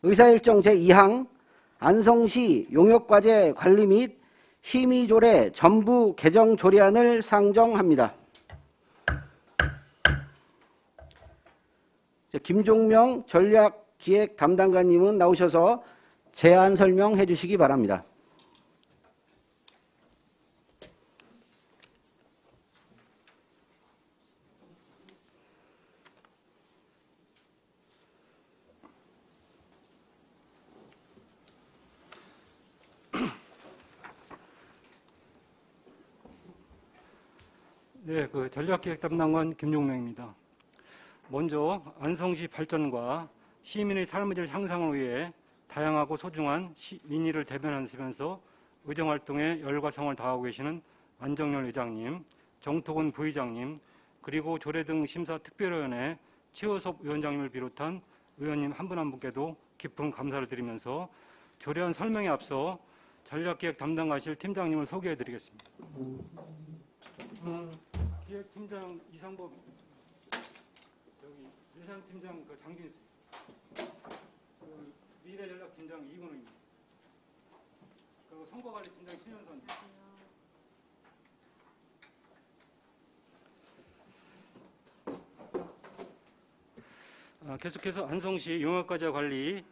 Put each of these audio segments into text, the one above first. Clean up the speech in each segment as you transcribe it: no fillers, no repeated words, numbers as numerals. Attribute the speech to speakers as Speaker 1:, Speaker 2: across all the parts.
Speaker 1: 의사일정 제2항 안성시 용역과제 관리 및 심의조례 전부 개정 조례안을 상정합니다. 김종명 전략기획 담당관님은 나오셔서 제안 설명해 주시기 바랍니다.
Speaker 2: 네, 전략기획 담당관 김용명입니다. 먼저 안성시 발전과 시민의 삶의 질 향상을 위해 다양하고 소중한 민의를 대변하시면서 의정활동에 열과 성을 다하고 계시는 안정열 의장님, 정토근 부의장님, 그리고 조례 등 심사특별위원회 최호섭 위원장님을 비롯한 의원님 한 분 한 분께도 깊은 감사를 드리면서 조례안 설명에 앞서 전략기획 담당하실 팀장님을 소개해 드리겠습니다. 기획팀장 이상법, 예산팀장 장진수, 미래전략팀장 이근우입니다. 그리고 선거관리팀장 신현선. 계속해서 안성시 용역과제 관리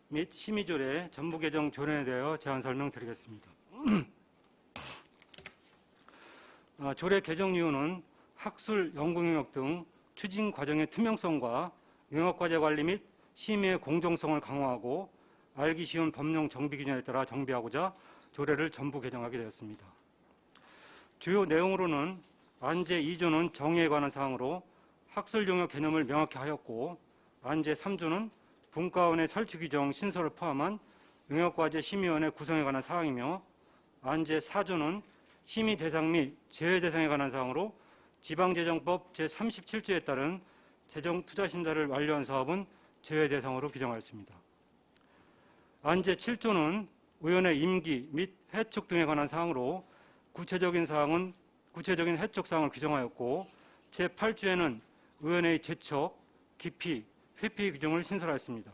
Speaker 2: 및 심의조례 전부 개정 조례에 대하여 제안 설명드리겠습니다. 조례 개정 이유는 학술, 연구용역 등 추진 과정의 투명성과 용역과제 관리 및 심의의 공정성을 강화하고 알기 쉬운 법령 정비 기준에 따라 정비하고자 조례를 전부 개정하게 되었습니다. 주요 내용으로는 안제 2조는 정의에 관한 사항으로 학술 용역 개념을 명확히 하였고, 안제 3조는 분과원의 설치 규정 신설을 포함한 용역과제 심의위원회 구성에 관한 사항이며, 안제 4조는 심의 대상 및 제외 대상에 관한 사항으로 지방재정법 제37조에 따른 재정투자심사를 완료한 사업은 제외 대상으로 규정하였습니다. 안제 7조는 의원의 임기 및 해촉 등에 관한 사항으로 구체적인 해촉 사항을 규정하였고, 제8조에는 의원의 제척, 기피, 회피 규정을 신설하였습니다.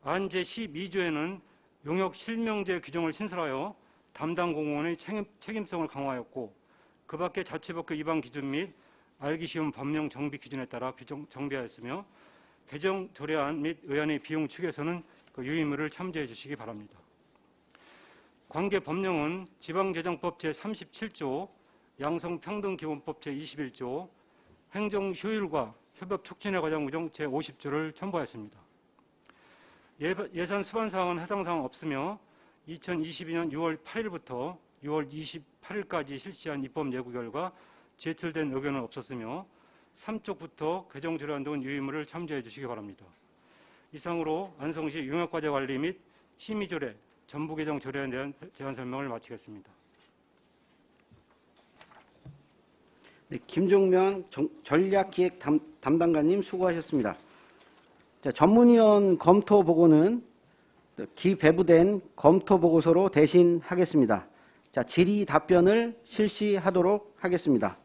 Speaker 2: 안제 12조에는 용역 실명제 규정을 신설하여 담당 공무원의 책임성을 강화하였고, 그 밖에 자치법규 위반 기준 및 알기 쉬운 법령 정비 기준에 따라 정비하였으며, 개정 조례안 및 의안의 비용 측에서는 유의무를 참조해 주시기 바랍니다. 관계 법령은 지방재정법 제37조, 양성평등기본법 제21조, 행정효율과 협업 촉진에 관한 규정 제50조를 첨부하였습니다. 예산 수반 사항은 해당 사항 없으며 2022년 6월 8일부터 6월 28일까지 실시한 입법 예고 결과 제출된 의견은 없었으며 3쪽부터 개정 조례안 등 유의무를 참조해 주시기 바랍니다. 이상으로 안성시 용역과제 관리 및 심의조례 전부 개정 조례에 대한 제안 설명을 마치겠습니다.
Speaker 1: 네, 김종명 전략기획 담당관님 수고하셨습니다. 자, 전문위원 검토 보고는 기배부된 검토 보고서로 대신하겠습니다. 자, 질의 답변을 실시하도록 하겠습니다.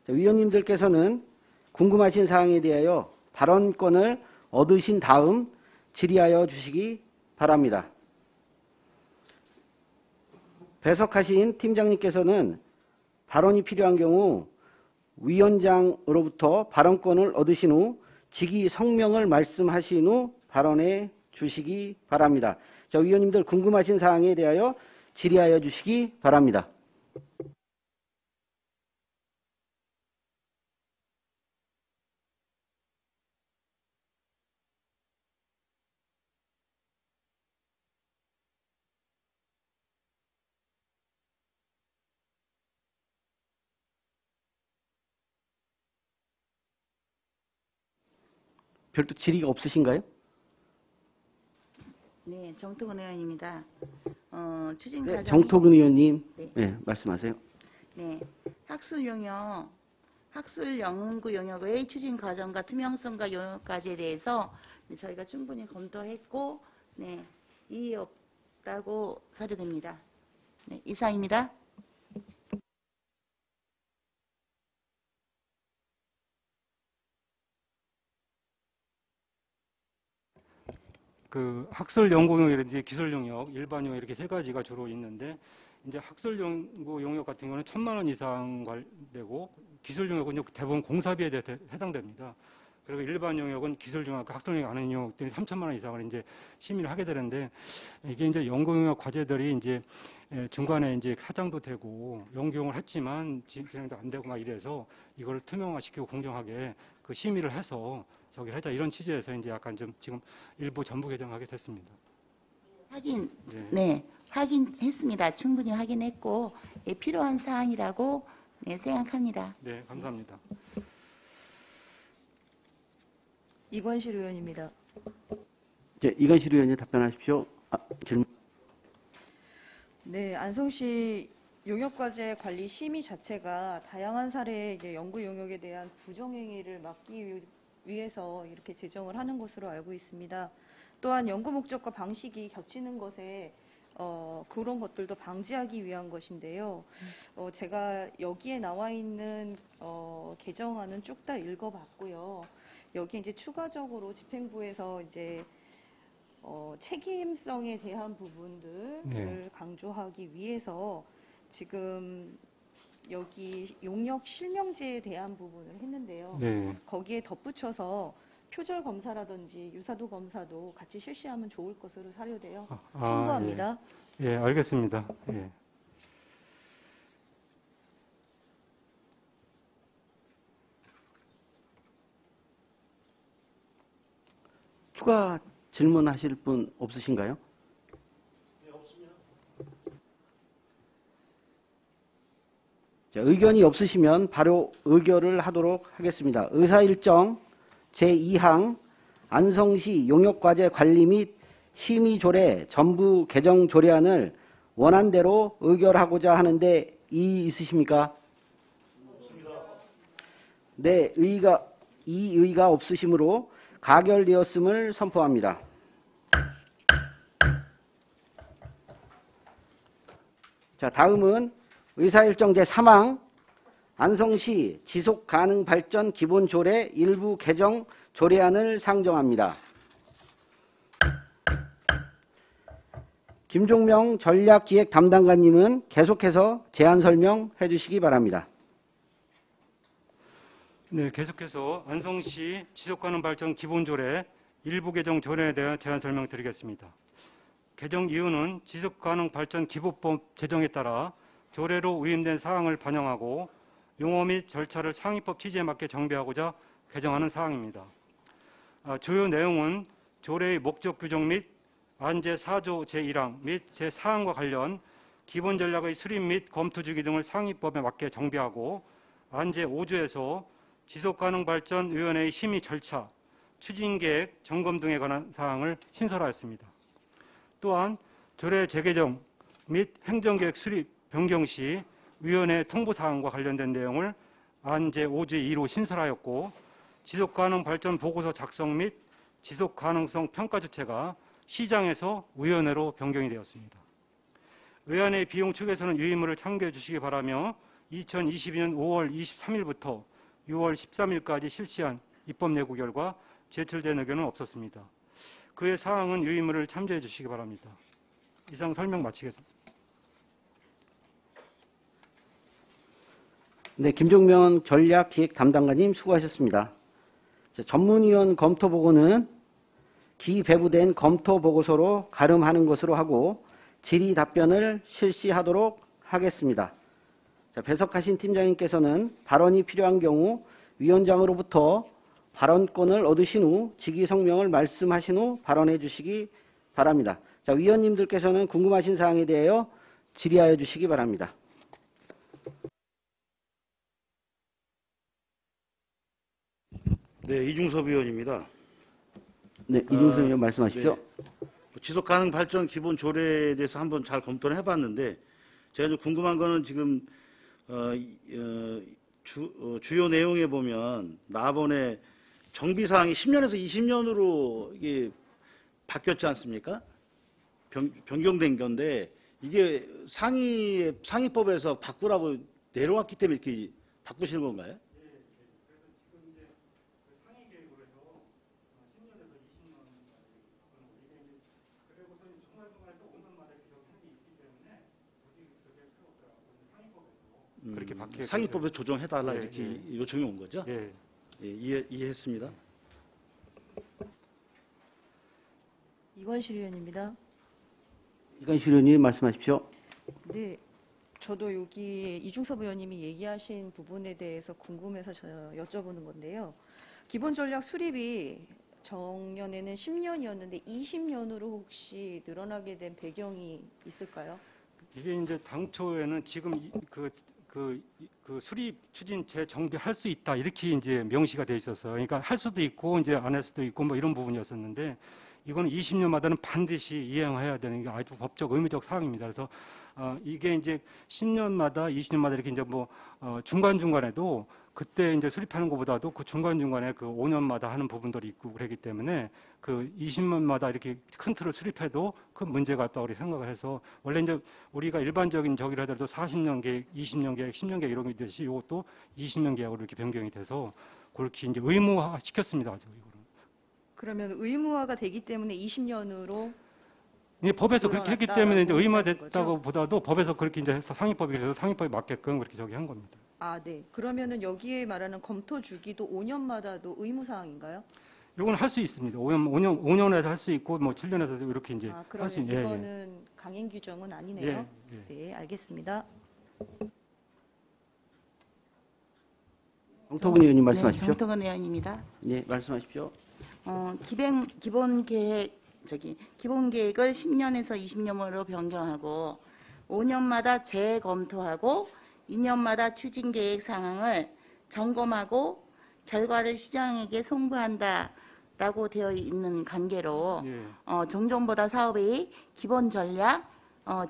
Speaker 1: 자, 위원님들께서는 궁금하신 사항에 대하여 발언권을 얻으신 다음 질의하여 주시기 바랍니다. 배석하신 팀장님께서는 발언이 필요한 경우 위원장으로부터 발언권을 얻으신 후 직위 성명을 말씀하신 후 발언해 주시기 바랍니다. 자, 위원님들 궁금하신 사항에 대하여 질의하여 주시기 바랍니다. 별도 질의가 없으신가요?
Speaker 3: 네, 정토근 의원입니다. 추진
Speaker 1: 네,
Speaker 3: 과정이
Speaker 1: 정토근 의원님,
Speaker 3: 네.
Speaker 1: 네, 말씀하세요.
Speaker 3: 네, 학술 연구 용역의 추진 과정과 투명성과 용역까지에 대해서 저희가 충분히 검토했고, 네, 이의 없다고 사료됩니다. 네, 이상입니다.
Speaker 2: 그 학술 연구 용역이라든지 기술 용역, 일반 용역 이렇게 세 가지가 주로 있는데 이제 학술 연구 용역 같은 경우는 1,000만 원 이상 되고 기술 용역은 이제 대부분 공사비에 해당됩니다. 그리고 일반 용역은 기술 용역, 학술 용역 아닌 용역들이 3,000만 원 이상을 이제 심의를 하게 되는데 이게 이제 연구 용역 과제들이 이제 중간에 이제 사장도 되고 연구 용을 했지만 진행도 안 되고 막 이래서 이걸 투명화시키고 공정하게 그 심의를 해서 저기를 하자 이런 취지에서 이제 약간 좀 지금 일부 전부 개정하게 됐습니다.
Speaker 3: 네, 확인했습니다. 충분히 확인했고 예, 필요한 사항이라고 네, 생각합니다.
Speaker 2: 네, 감사합니다.
Speaker 4: 이관실 의원입니다.
Speaker 1: 이제 이건실 의원님 답변하십시오. 질문.
Speaker 4: 네, 안성시 용역과제 관리 심의 자체가 다양한 사례의 이제 연구 용역에 대한 부정행위를 막기 위해서 이렇게 제정을 하는 것으로 알고 있습니다. 또한 연구 목적과 방식이 겹치는 것에 그런 것들도 방지하기 위한 것인데요. 제가 여기에 나와 있는 개정안은 쭉 다 읽어봤고요. 여기 이제 추가적으로 집행부에서 이제 책임성에 대한 부분들을
Speaker 2: 네.
Speaker 4: 강조하기 위해서 지금 여기 용역 실명제에 대한 부분을 했는데요.
Speaker 2: 네,
Speaker 4: 거기에 덧붙여서 표절 검사라든지 유사도 검사도 같이 실시하면 좋을 것으로 사료돼요. 참고합니다.
Speaker 2: 예, 알겠습니다. 예.
Speaker 1: 추가 질문하실 분 없으신가요? 네, 없습니다. 자, 의견이 없으시면 바로 의결을 하도록 하겠습니다. 의사일정 제2항 안성시 용역과제 관리 및 심의조례 전부 개정 조례안을 원안대로 의결하고자 하는데 이의 있으십니까? 없습니다. 네, 이의가 없으시므로 가결되었음을 선포합니다. 자, 다음은 의사일정 제3항 안성시 지속가능발전 기본조례 일부 개정 조례안을 상정합니다. 김종명 전략기획 담당관님은 계속해서 제안 설명해 주시기 바랍니다.
Speaker 2: 네, 계속해서 안성시 지속가능발전 기본조례 일부 개정 조례에 대한 제안 설명드리겠습니다. 개정 이유는 지속가능발전 기본법 제정에 따라 조례로 위임된 사항을 반영하고 용어 및 절차를 상위법 취지에 맞게 정비하고자 개정하는 사항입니다. 주요 내용은 조례의 목적 규정 및 안제 4조 제1항 및 제4항과 관련 기본 전략의 수립 및 검토 주기 등을 상위법에 맞게 정비하고 안제 5조에서 지속가능발전위원회의 심의 절차, 추진계획, 점검 등에 관한 사항을 신설하였습니다. 또한 조례 재개정 및 행정계획 수립, 변경 시 위원회 통보사항과 관련된 내용을 안제 5조 2로 신설하였고 지속가능발전 보고서 작성 및 지속가능성 평가 주체가 시장에서 위원회로 변경이 되었습니다. 의안의 비용 축에서는 유의무를 참고해 주시기 바라며 2022년 5월 23일부터 6월 13일까지 실시한 입법 예고 결과 제출된 의견은 없었습니다. 그의 사항은 유의무를 참조해 주시기 바랍니다. 이상 설명 마치겠습니다.
Speaker 1: 네, 김종명 전략기획 담당관님 수고하셨습니다. 자, 전문위원 검토 보고는 기배부된 검토 보고서로 가름하는 것으로 하고 질의 답변을 실시하도록 하겠습니다. 자, 배석하신 팀장님께서는 발언이 필요한 경우 위원장으로부터 발언권을 얻으신 후 직위 성명을 말씀하신 후 발언해 주시기 바랍니다. 자, 위원님들께서는 궁금하신 사항에 대하여 질의하여 주시기 바랍니다.
Speaker 5: 네, 이중섭 의원입니다.
Speaker 1: 네, 이중섭 의원 말씀하십시오.
Speaker 5: 네, 지속가능 발전 기본 조례에 대해서 한번 잘 검토를 해봤는데 제가 좀 궁금한 거는 지금 주요 내용에 보면 나번에 정비 사항이 10년에서 20년으로 이게 바뀌었지 않습니까? 변경된 건데 이게 상위법에서 바꾸라고 내려왔기 때문에 이렇게 바꾸시는 건가요?
Speaker 2: 그렇게 바뀌었기
Speaker 5: 상위법에 조정해달라
Speaker 2: 예,
Speaker 5: 이렇게 요청이 온 거죠?
Speaker 2: 예.
Speaker 5: 예, 이해했습니다.
Speaker 4: 이건실 의원입니다.
Speaker 1: 이건실 의원님 말씀하십시오.
Speaker 4: 네, 저도 여기 이중섭 의원님이 얘기하신 부분에 대해서 궁금해서 여쭤보는 건데요. 기본 전략 수립이 정년에는 10년이었는데 20년으로 혹시 늘어나게 된 배경이 있을까요?
Speaker 2: 이게 이제 당초에는 지금 그 수립 추진 재정비할 수 있다 이렇게 이제 명시가 돼 있어서 그러니까 할 수도 있고 이제 안 할 수도 있고 뭐 이런 부분이었었는데 이거는 20년마다는 반드시 이행해야 되는 게 아주 법적 의무적 사항입니다. 그래서 이게 이제 10년마다 20년마다 이렇게 이제 뭐 중간중간에도 그때 이제 수립하는 것보다도 그 중간중간에 그 5년마다 하는 부분들이 있고 그러기 때문에 그 20년마다 이렇게 큰 틀을 수립해도 큰 문제가 없다고 우리 생각을 해서 원래 이제 우리가 일반적인 저기를 하더라도 40년 계획, 20년 계획, 10년 계획 이런 게 있듯이 이것도 20년 계획으로 이렇게 변경이 돼서 그렇게 이제 의무화 시켰습니다. 아주 이거를.
Speaker 4: 그러면 의무화가 되기 때문에 20년으로
Speaker 2: 이게 법에서 그렇게 했기
Speaker 4: 늘어났다라고
Speaker 2: 때문에 이제
Speaker 4: 얘기하는
Speaker 2: 의무화됐다고 보다도 법에서 그렇게 이제 해서 상위법이 돼서 상위법에 맞게끔 그렇게 저기 한 겁니다.
Speaker 4: 아, 네. 그러면은 여기에 말하는 검토 주기도 5년마다도 의무 사항인가요?
Speaker 2: 이건 할 수 있습니다. 5년에서 할 수 있고 뭐 7년에서 이렇게 이제
Speaker 4: 아,
Speaker 2: 할
Speaker 4: 그러면
Speaker 2: 수 있는.
Speaker 4: 이거는 강행 규정은 아니네요.
Speaker 2: 예, 예.
Speaker 4: 네, 알겠습니다.
Speaker 1: 정토근 의원님 말씀하십시오.
Speaker 3: 네, 정토근 의원입니다.
Speaker 1: 예, 말씀하십시오.
Speaker 3: 기본 계획을 10년에서 20년으로 변경하고 5년마다 재검토하고 2년마다 추진 계획 상황을 점검하고 결과를 시장에게 송부한다라고 되어 있는 관계로
Speaker 2: 예.
Speaker 3: 종전보다 사업의 기본 전략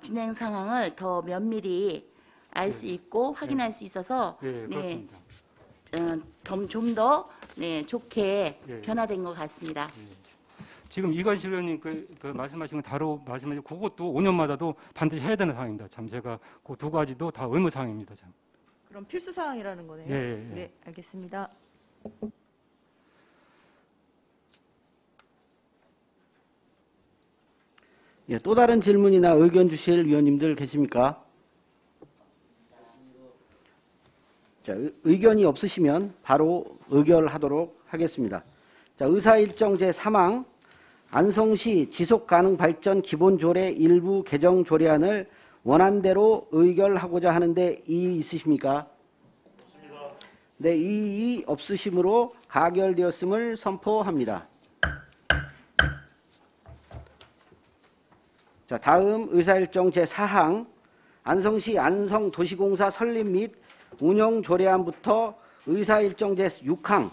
Speaker 3: 진행 상황을 더 면밀히 알 수 있고 확인할 수 있어서
Speaker 2: 예, 그렇습니다.
Speaker 3: 좀 더 좋게
Speaker 2: 예.
Speaker 3: 변화된 것 같습니다.
Speaker 2: 지금 이관실 의원님 그 말씀하신 건 다로 말씀하신 그것도 5년마다도 반드시 해야 되는 사항입니다. 참 제가 그 두 가지도 다 의무 사항입니다. 참.
Speaker 4: 그럼 필수 사항이라는 거네요.
Speaker 2: 예, 예, 예.
Speaker 4: 네, 알겠습니다.
Speaker 1: 예, 또 다른 질문이나 의견 주실 위원님들 계십니까? 자, 의견이 없으시면 바로 의결하도록 하겠습니다. 자, 의사일정 제3항 안성시 지속가능발전 기본조례 일부 개정 조례안을 원안대로 의결하고자 하는데 이의 있으십니까? 네, 이의 없으심으로 가결되었음을 선포합니다. 자, 다음 의사일정 제4항 안성시 안성도시공사 설립 및 운영조례안부터 의사일정 제6항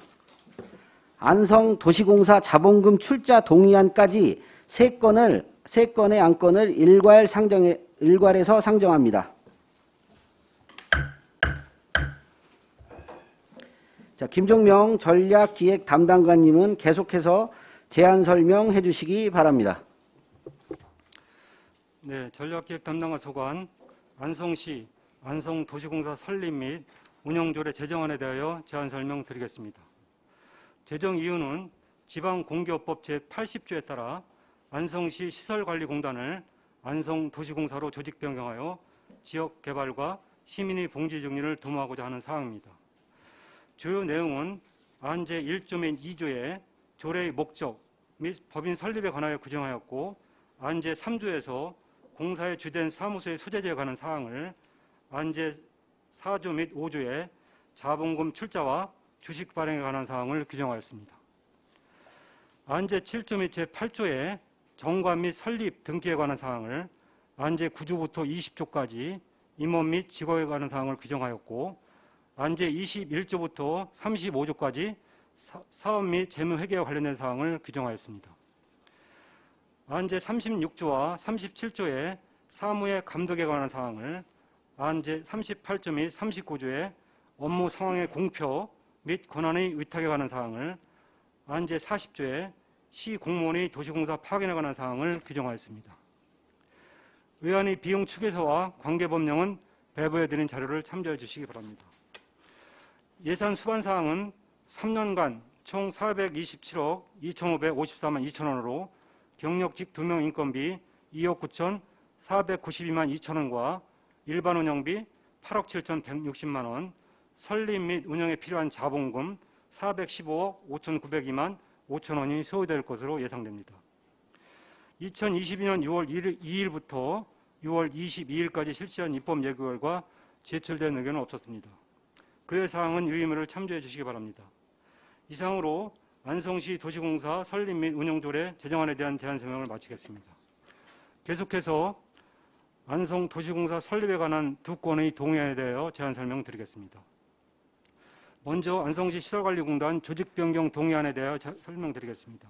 Speaker 1: 안성도시공사 자본금 출자 동의안까지 3건의 안건을 일괄해서 상정합니다. 자, 김종명 전략기획 담당관님은 계속해서 제안 설명해 주시기 바랍니다.
Speaker 2: 네, 전략기획 담당관 소관 안성시 안성도시공사 설립 및 운영조례 제정안에 대하여 제안 설명드리겠습니다. 제정 이유는 지방공기업법 제80조에 따라 안성시 시설관리공단을 안성도시공사로 조직 변경하여 지역개발과 시민의 봉지 정리를 도모하고자 하는 사항입니다. 주요 내용은 안 제1조 및 2조에 조례의 목적 및 법인 설립에 관하여 규정하였고 안 제3조에서 공사의 주된 사무소의 소재지에 관한 사항을 안 제4조 및 5조에 자본금 출자와 주식 발행에 관한 사항을 규정하였습니다. 안 제7조 및 제8조에 정관 및 설립 등기에 관한 사항을 안 제9조부터 20조까지 임원 및 직업에 관한 사항을 규정하였고 안 제21조부터 35조까지 사업 및 재무회계와 관련된 사항을 규정하였습니다. 안 제36조와 37조에 사무의 감독에 관한 사항을 안 제38조 및 39조에 업무 상황의 공표 및 권한의 위탁에 관한 사항을 안 제40조에 시 공무원의 도시공사 파견에 관한 사항을 규정하였습니다. 의안의 비용 추계서와 관계법령은 배부해드린 자료를 참조해 주시기 바랍니다. 예산 수반 사항은 3년간 총 427억 2,554만 2천 원으로 경력직 2명 인건비 2억 9,492만 2천 원과 일반 운영비 8억 7,160만 원, 설립 및 운영에 필요한 자본금 415억 5,902만 5천 원이 소요될 것으로 예상됩니다. 2022년 6월 2일부터 6월 22일까지 실시한 입법 예고결과 제출된 의견은 없었습니다. 그의 사항은 유의무를 참조해 주시기 바랍니다. 이상으로 안성시 도시공사 설립 및 운영조례 제정안에 대한 제안 설명을 마치겠습니다. 계속해서 안성 도시공사 설립에 관한 두 건의 동의안에 대하여 제안 설명드리겠습니다. 먼저 안성시 시설관리공단 조직변경 동의안에 대하여 설명드리겠습니다.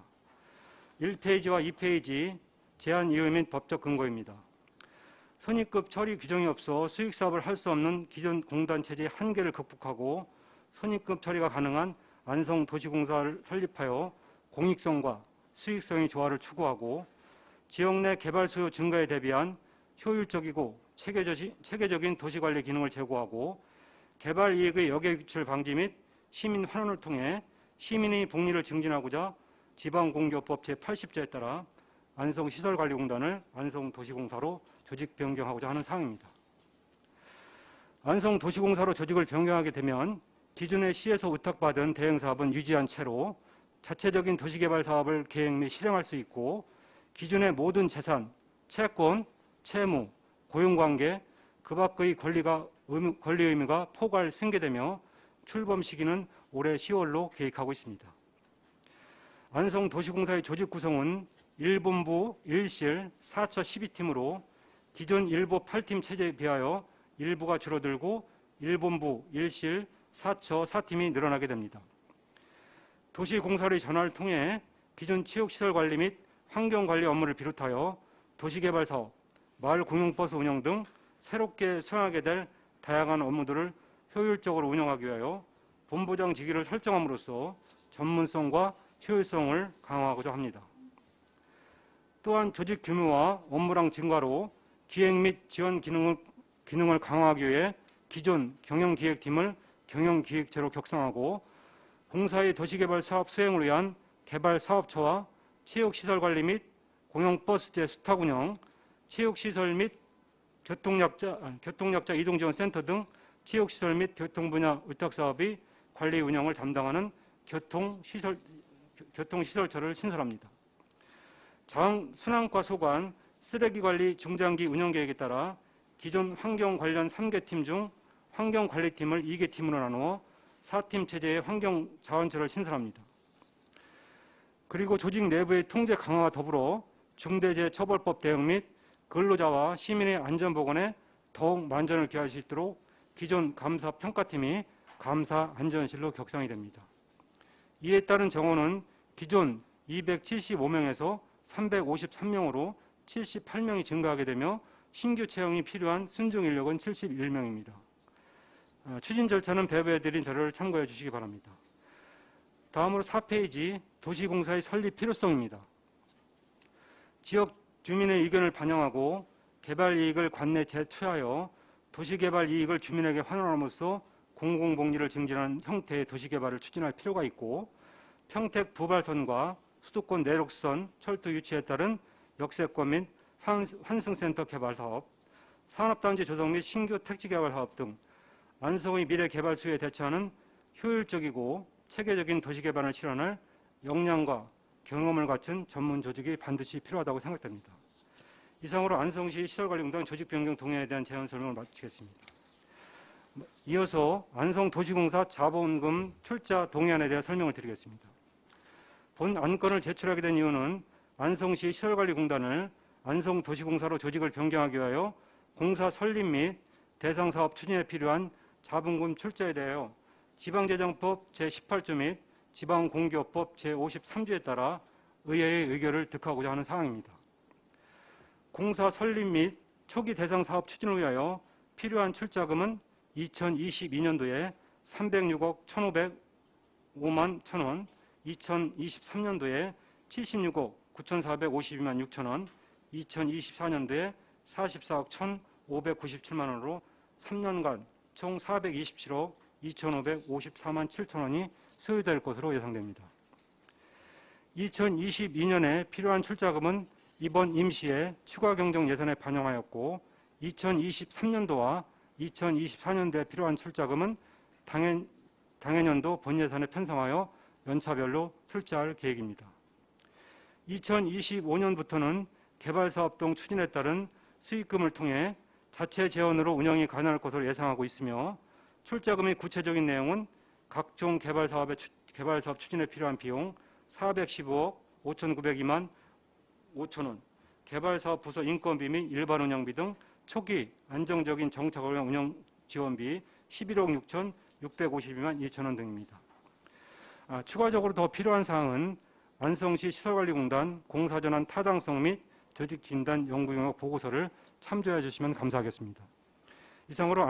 Speaker 2: 1페이지와 2페이지 제안 이유 및 법적 근거입니다. 선입급 처리 규정이 없어 수익사업을 할 수 없는 기존 공단 체제의 한계를 극복하고 선입급 처리가 가능한 안성 도시공사를 설립하여 공익성과 수익성의 조화를 추구하고 지역 내 개발 수요 증가에 대비한 효율적이고 체계적인 도시관리 기능을 제고하고 개발 이익의 역외유출 방지 및 시민 환원을 통해 시민의 복리를 증진하고자 지방공교법 제80조에 따라 안성시설관리공단을 안성도시공사로 조직 변경하고자 하는 사항입니다. 안성도시공사로 조직을 변경하게 되면 기존의 시에서 의탁받은 대행사업은 유지한 채로 자체적인 도시개발 사업을 계획 및 실행할 수 있고 기존의 모든 재산, 채권, 채무, 고용관계, 그 밖의 권리 의무가 포괄 승계되며 출범 시기는 올해 10월로 계획하고 있습니다. 안성도시공사의 조직 구성은 1본부 1실 4처 12팀으로 기존 1부 8팀 체제에 비하여 일부가 줄어들고 1본부 1실 4처 4팀이 늘어나게 됩니다. 도시공사의 전환을 통해 기존 체육시설관리 및 환경관리 업무를 비롯하여 도시개발사업, 마을공용버스 운영 등 새롭게 수행하게 될 다양한 업무들을 효율적으로 운영하기 위하여 본부장 직위를 설정함으로써 전문성과 효율성을 강화하고자 합니다. 또한 조직 규모와 업무량 증가로 기획 및 지원 기능을 강화하기 위해 기존 경영기획팀을 경영기획체로 격상하고 공사의 도시개발 사업 수행을 위한 개발사업처와 체육시설관리 및 공영버스제 수탁 운영, 체육시설 및 교통약자 이동지원센터 등 체육시설 및 교통분야 의탁사업의 관리 운영을 담당하는 교통시설처를 신설합니다. 순환과 소관, 쓰레기관리 중장기 운영계획에 따라 기존 환경 관련 3개 팀 중 환경관리팀을 2개 팀으로 나누어 4팀 체제의 환경자원처를 신설합니다. 그리고 조직 내부의 통제 강화와 더불어 중대재해처벌법 대응 및 근로자와 시민의 안전보건에 더욱 만전을 기할 수 있도록 기존 감사평가팀이 감사안전실로 격상이 됩니다. 이에 따른 정원은 기존 275명에서 353명으로 78명이 증가하게 되며 신규 채용이 필요한 순종 인력은 71명입니다. 추진 절차는 배부해드린 자료를 참고해 주시기 바랍니다. 다음으로 4페이지 도시공사의 설립 필요성입니다. 지역 주민의 의견을 반영하고 개발 이익을 관내 재투여하여 도시개발 이익을 주민에게 환원함으로써 공공복리를 증진하는 형태의 도시개발을 추진할 필요가 있고 평택 부발선과 수도권 내륙선 철도 유치에 따른 역세권 및 환승센터 개발 사업, 산업단지 조성 및 신규 택지 개발 사업 등 안성의 미래 개발 수요에 대처하는 효율적이고 체계적인 도시개발을 실현할 역량과 경험을 갖춘 전문 조직이 반드시 필요하다고 생각됩니다. 이상으로 안성시 시설관리공단 조직변경 동의안에 대한 제안 설명을 마치겠습니다. 이어서 안성도시공사 자본금 출자 동의안에 대해 설명을 드리겠습니다. 본 안건을 제출하게 된 이유는 안성시 시설관리공단을 안성도시공사로 조직을 변경하기 위하여 공사 설립 및 대상 사업 추진에 필요한 자본금 출자에 대하여 지방재정법 제18조 및 지방공기업법 제53조에 따라 의회의 의결을 득하고자 하는 사항입니다. 공사 설립 및 초기 대상 사업 추진을 위하여 필요한 출자금은 2022년도에 306억 1,505만 1,000원, 2023년도에 76억 9,452만 6천 원, 2024년도에 44억 1,597만 원으로 3년간 총 427억 2,554만 7천 원이 소요될 것으로 예상됩니다. 2022년에 필요한 출자금은 이번 임시에 추가 경정 예산에 반영하였고 2023년도와 2024년도에 필요한 출자금은 당해년도 본예산에 편성하여 연차별로 출자할 계획입니다. 2025년부터는 개발사업 등 추진에 따른 수익금을 통해 자체 재원으로 운영이 가능할 것으로 예상하고 있으며 출자금의 구체적인 내용은 각종 개발사업 추진에 필요한 비용 415억 5,902만 5천 원, 개발사업 부서 인건비 및 일반 운영비 등 초기 안정적인 정착을 운영 지원비 11억 6,652만 2천 원 등입니다. 추가적으로 더 필요한 사항은 안성시 시설관리공단 공사전환 타당성 및 조직진단 연구용역 보고서를 참조해 주시면 감사하겠습니다. 이상으로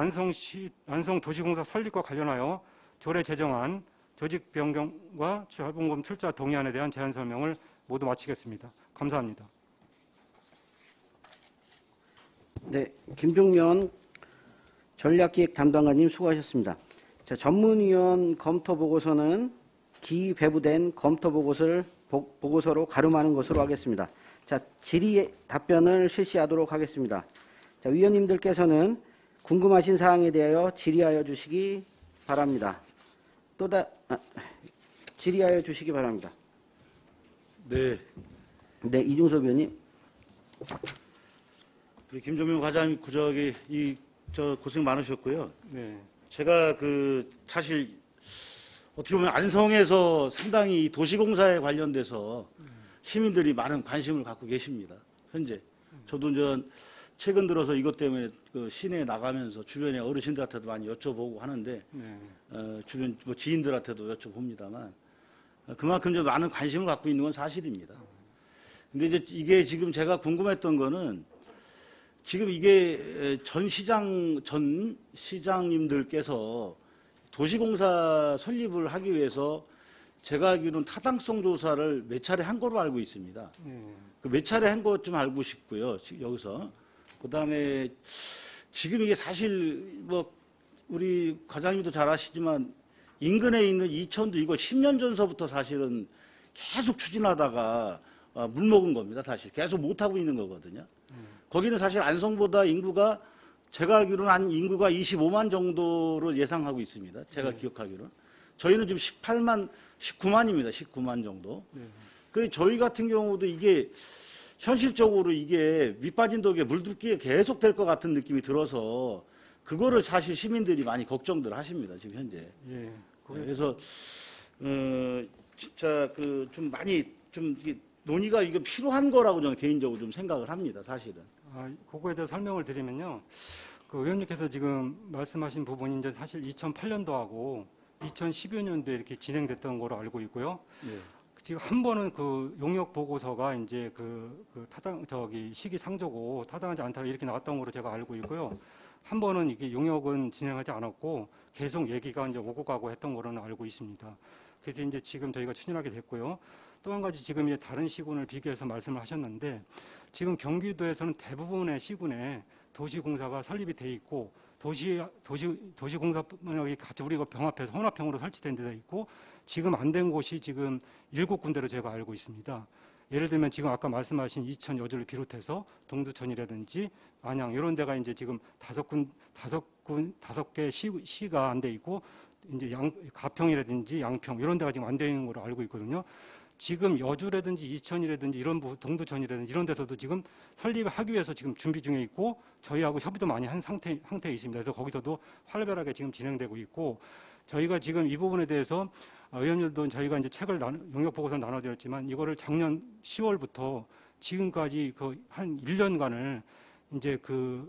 Speaker 2: 안성도시공사 설립과 관련하여 조례 제정안, 조직 변경과 자본금 출자 동의안에 대한 제안 설명을 모두 마치겠습니다. 감사합니다.
Speaker 1: 네, 김종면 전략기획 담당관님 수고하셨습니다. 자, 전문위원 검토 보고서는 기배부된 검토 보고서로 가름하는 것으로 하겠습니다. 자, 질의 답변을 실시하도록 하겠습니다. 자, 위원님들께서는 궁금하신 사항에 대하여 질의하여 주시기 바랍니다. 질의하여 주시기 바랍니다.
Speaker 5: 네.
Speaker 1: 네, 이중섭 위원님.
Speaker 5: 우리 김종명 과장님 고생 많으셨고요.
Speaker 2: 네.
Speaker 5: 제가 사실 어떻게 보면 안성에서 상당히 이 도시공사에 관련돼서 시민들이 많은 관심을 갖고 계십니다. 현재 저도 최근 들어서 이것 때문에 시내에 나가면서 주변에 어르신들한테도 많이 여쭤보고 하는데
Speaker 2: 네.
Speaker 5: 주변 지인들한테도 여쭤봅니다만 그만큼 좀 많은 관심을 갖고 있는 건 사실입니다. 근데 이게 지금 제가 궁금했던 거는 지금 이게 전 시장님들께서 도시공사 설립을 하기 위해서 제가 알기로는 타당성 조사를 몇 차례 한 거로 알고 있습니다.
Speaker 2: 네.
Speaker 5: 몇 차례 한 것 좀 알고 싶고요. 여기서. 그다음에 지금 이게 사실 우리 과장님도 잘 아시지만 인근에 있는 이천도 이거 10년 전서부터 사실은 계속 추진하다가 물먹은 겁니다. 사실 계속 못하고 있는 거거든요. 거기는 사실 안성보다 인구가 제가 알기로는 한 인구가 25만 정도로 예상하고 있습니다. 제가 기억하기로는. 저희는 지금 19만입니다. 19만 정도. 저희 같은 경우도 이게 현실적으로 이게 밑빠진 독에 물붓기에 계속 될 것 같은 느낌이 들어서 그거를 사실 시민들이 많이 걱정들 하십니다. 지금 현재.
Speaker 2: 예.
Speaker 5: 그래서 진짜 좀 많이 이게 논의가 이게 필요한 거라고 저는 개인적으로 좀 생각을 합니다. 사실은.
Speaker 2: 그거에 대해서 설명을 드리면요. 의원님께서 지금 말씀하신 부분이 이제 사실 2008년도하고 2012년도에 이렇게 진행됐던 거로 알고 있고요.
Speaker 5: 네.
Speaker 2: 지금 한 번은 용역 보고서가 이제 시기상조고 타당하지 않다 이렇게 나왔던 거로 제가 알고 있고요. 한 번은 이게 용역은 진행하지 않았고 계속 얘기가 이제 오고 가고 했던 거로는 알고 있습니다. 그래서 이제 지금 저희가 추진하게 됐고요. 또 한 가지 지금 이제 다른 시군을 비교해서 말씀을 하셨는데 지금 경기도에서는 대부분의 시군에 도시공사가 설립이 돼 있고 도시공사뿐만 아니라 같이 우리가 병합해서 혼합형으로 설치된 데가 있고 지금 안 된 곳이 지금 7군데로 제가 알고 있습니다. 예를 들면 지금 아까 말씀하신 이천 여주를 비롯해서 동두천이라든지 안양 이런 데가 이제 지금 다섯 개 시가 안 돼 있고 이제 가평이라든지 양평 이런 데가 지금 안 돼 있는 걸로 알고 있거든요. 지금 여주라든지 이천이라든지 이런 동두천이라든지 이런 데서도 지금 설립하기 위해서 지금 준비 중에 있고 저희하고 협의도 많이 한 상태에 있습니다. 그래서 거기서도 활발하게 지금 진행되고 있고 저희가 지금 이 부분에 대해서 의원님들도 저희가 이제 책을 용역 보고서 나눠드렸지만 이거를 작년 10월부터 지금까지 한 1년간을 이제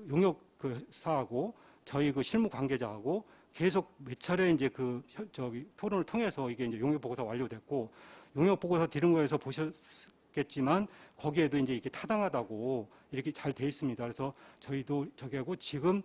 Speaker 2: 용역 사하고 저희 실무 관계자하고 계속 몇 차례 이제 토론을 통해서 이게 이제 용역 보고서 완료됐고 용역 보고서 드린 거에서 보셨겠지만 거기에도 이제 이게 타당하다고 이렇게 잘 돼 있습니다. 그래서 저희도 저기하고 지금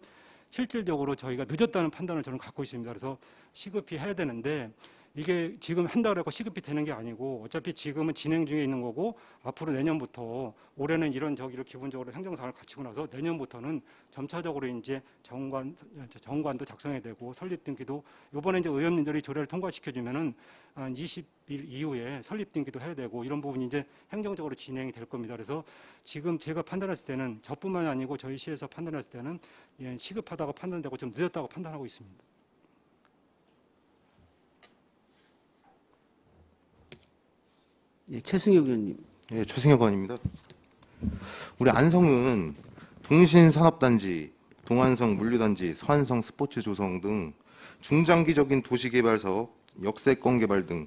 Speaker 2: 실질적으로 저희가 늦었다는 판단을 저는 갖고 있습니다. 그래서 시급히 해야 되는데 이게 지금 한다고 해서 시급이 되는 게 아니고 어차피 지금은 진행 중에 있는 거고 앞으로 내년부터 올해는 이런 저기를 기본적으로 행정상을 갖추고 나서 내년부터는 점차적으로 이제 정관도 작성해야 되고 설립 등기도 이번에 이제 의원님들이 조례를 통과시켜주면은 한 20일 이후에 설립 등기도 해야 되고 이런 부분이 이제 행정적으로 진행이 될 겁니다. 그래서 지금 제가 판단했을 때는 저뿐만이 아니고 저희 시에서 판단했을 때는 예, 시급하다고 판단되고 좀 늦었다고 판단하고 있습니다.
Speaker 1: 예, 최승혁 의원님.
Speaker 6: 예, 최승혁 의원입니다. 우리 안성은 동신산업단지, 동안성 물류단지, 서안성 스포츠 조성 등 중장기적인 도시개발 사업, 역세권 개발 등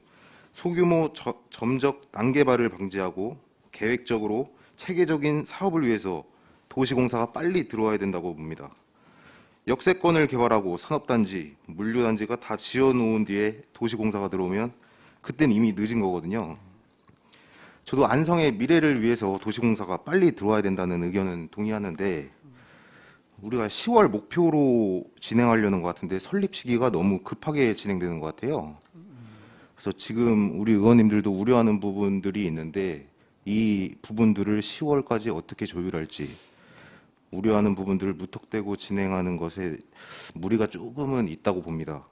Speaker 6: 소규모 점적 난개발을 방지하고 계획적으로 체계적인 사업을 위해서 도시공사가 빨리 들어와야 된다고 봅니다. 역세권을 개발하고 산업단지, 물류단지가 다 지어놓은 뒤에 도시공사가 들어오면 그땐 이미 늦은 거거든요. 저도 안성의 미래를 위해서 도시공사가 빨리 들어와야 된다는 의견은 동의하는데 우리가 10월 목표로 진행하려는 것 같은데 설립 시기가 너무 급하게 진행되는 것 같아요. 그래서 지금 우리 의원님들도 우려하는 부분들이 있는데 이 부분들을 10월까지 어떻게 조율할지 우려하는 부분들을 무턱대고 진행하는 것에 무리가 조금은 있다고 봅니다.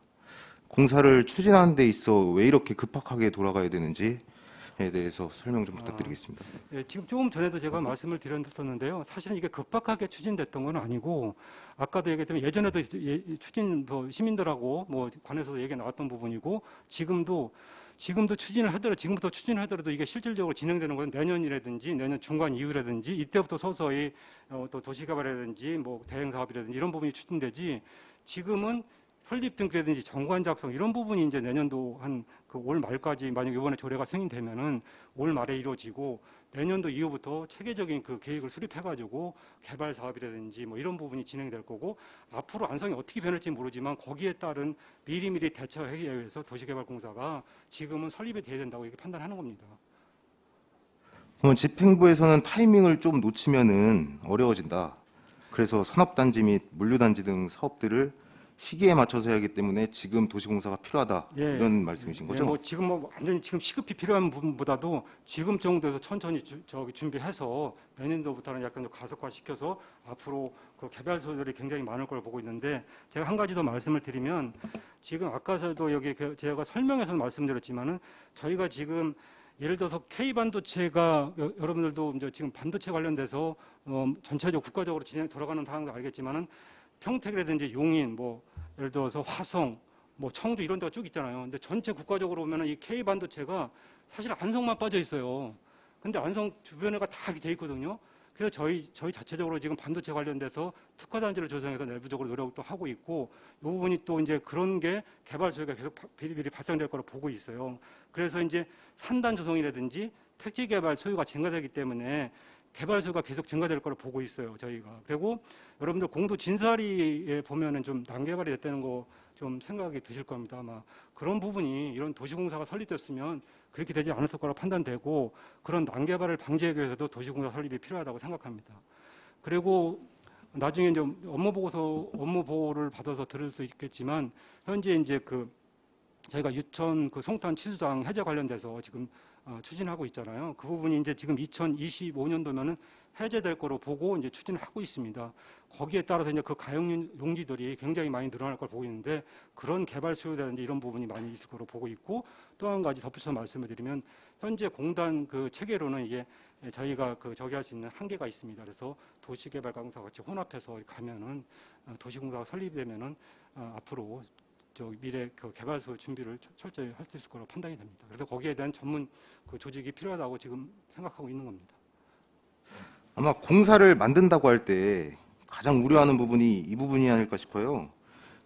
Speaker 6: 공사를 추진하는 데 있어 왜 이렇게 급박하게 돌아가야 되는지 에 대해서 설명 좀 부탁드리겠습니다.
Speaker 2: 예, 지금 조금 전에도 제가 말씀을 드렸는데요. 사실은 이게 급박하게 추진됐던 건 아니고 아까도 얘기했지만 예전에도 추진 시민들하고 뭐 관해서도 얘기 나왔던 부분이고 지금도 추진을 하더라도 지금부터 추진을 하더라도 이게 실질적으로 진행되는 건 내년이라든지 내년 중간 이후라든지 이때부터 서서히 또 도시개발이라든지 뭐 대행 사업이라든지 이런 부분이 추진되지 지금은 설립 등기라든지 정관 작성 이런 부분이 이제 내년도 한 그 올 말까지 만약 이번에 조례가 승인되면은 올 말에 이루어지고 내년도 이후부터 체계적인 그 계획을 수립해가지고 개발 사업이라든지 뭐 이런 부분이 진행될 거고 앞으로 안성이 어떻게 변할지 모르지만 거기에 따른 미리미리 대처하기 위해서 도시개발공사가 지금은 설립이 돼야 된다고 이렇게 판단하는 겁니다.
Speaker 6: 그러면 집행부에서는 타이밍을 좀 놓치면은 어려워진다. 그래서 산업단지 및 물류단지 등 사업들을 시기에 맞춰서 해야 하기 때문에 지금 도시공사가 필요하다
Speaker 2: 예.
Speaker 6: 이런 말씀이신 거죠?
Speaker 2: 뭐 지금 뭐 완전히 지금 시급히 필요한 부분보다도 지금 정도에서 천천히 준비해서 내년도부터는 약간 좀 가속화시켜서 앞으로 그 개발소들이 굉장히 많을 걸 보고 있는데 제가 한 가지 더 말씀을 드리면 지금 아까서도 여기 제가 설명해서 말씀드렸지만은 저희가 지금 예를 들어서 K 반도체가 여러분들도 이제 지금 반도체 관련돼서 전체적으로 국가적으로 돌아가는 상황도 알겠지만은 평택이라든지 용인, 뭐 예를 들어서 화성, 뭐 청도 이런 데가 쭉 있잖아요. 근데 전체 국가적으로 보면은 이 K 반도체가 사실 안성만 빠져 있어요. 근데 안성 주변에가 다 돼 있거든요. 그래서 저희 자체적으로 지금 반도체 관련돼서 특화단지를 조성해서 내부적으로 노력도 하고 있고 이 부분이 또 이제 그런 게 개발 소요가 계속 비리비리 발생될 거로 보고 있어요. 그래서 이제 산단 조성이라든지 택지 개발 소요가 증가되기 때문에 개발 소요가 계속 증가될 거로 보고 있어요, 저희가. 그리고 여러분들 공도 진사리에 보면은 좀 난개발이 됐다는 거 좀 생각이 드실 겁니다. 아마 그런 부분이 이런 도시공사가 설립됐으면 그렇게 되지 않았을 거라고 판단되고 그런 난개발을 방지하기 위해서도 도시공사 설립이 필요하다고 생각합니다. 그리고 나중에 이제 업무 보고를 받아서 들을 수 있겠지만 현재 이제 그 저희가 유천 그 송탄 치수장 해제 관련돼서 지금 추진하고 있잖아요. 그 부분이 이제 지금 2025년도면은 해제될 거로 보고 이제 추진을 하고 있습니다. 거기에 따라서 이제 그 가용 용지들이 굉장히 많이 늘어날 걸 보고 있는데 그런 개발 수요라든지 이런 부분이 많이 있을 거로 보고 있고 또 한 가지 덧붙여서 말씀을 드리면 현재 공단 그 체계로는 이게 저희가 그 저기 할 수 있는 한계가 있습니다. 그래서 도시개발공사 같이 혼합해서 가면은 도시공사가 설립되면은 앞으로 미래 그 개발소 준비를 철저히 할 수 있을 거라고 판단이 됩니다. 그래서 거기에 대한 전문 그 조직이 필요하다고 지금 생각하고 있는 겁니다.
Speaker 6: 아마 공사를 만든다고 할 때 가장 우려하는 부분이 이 부분이 아닐까 싶어요.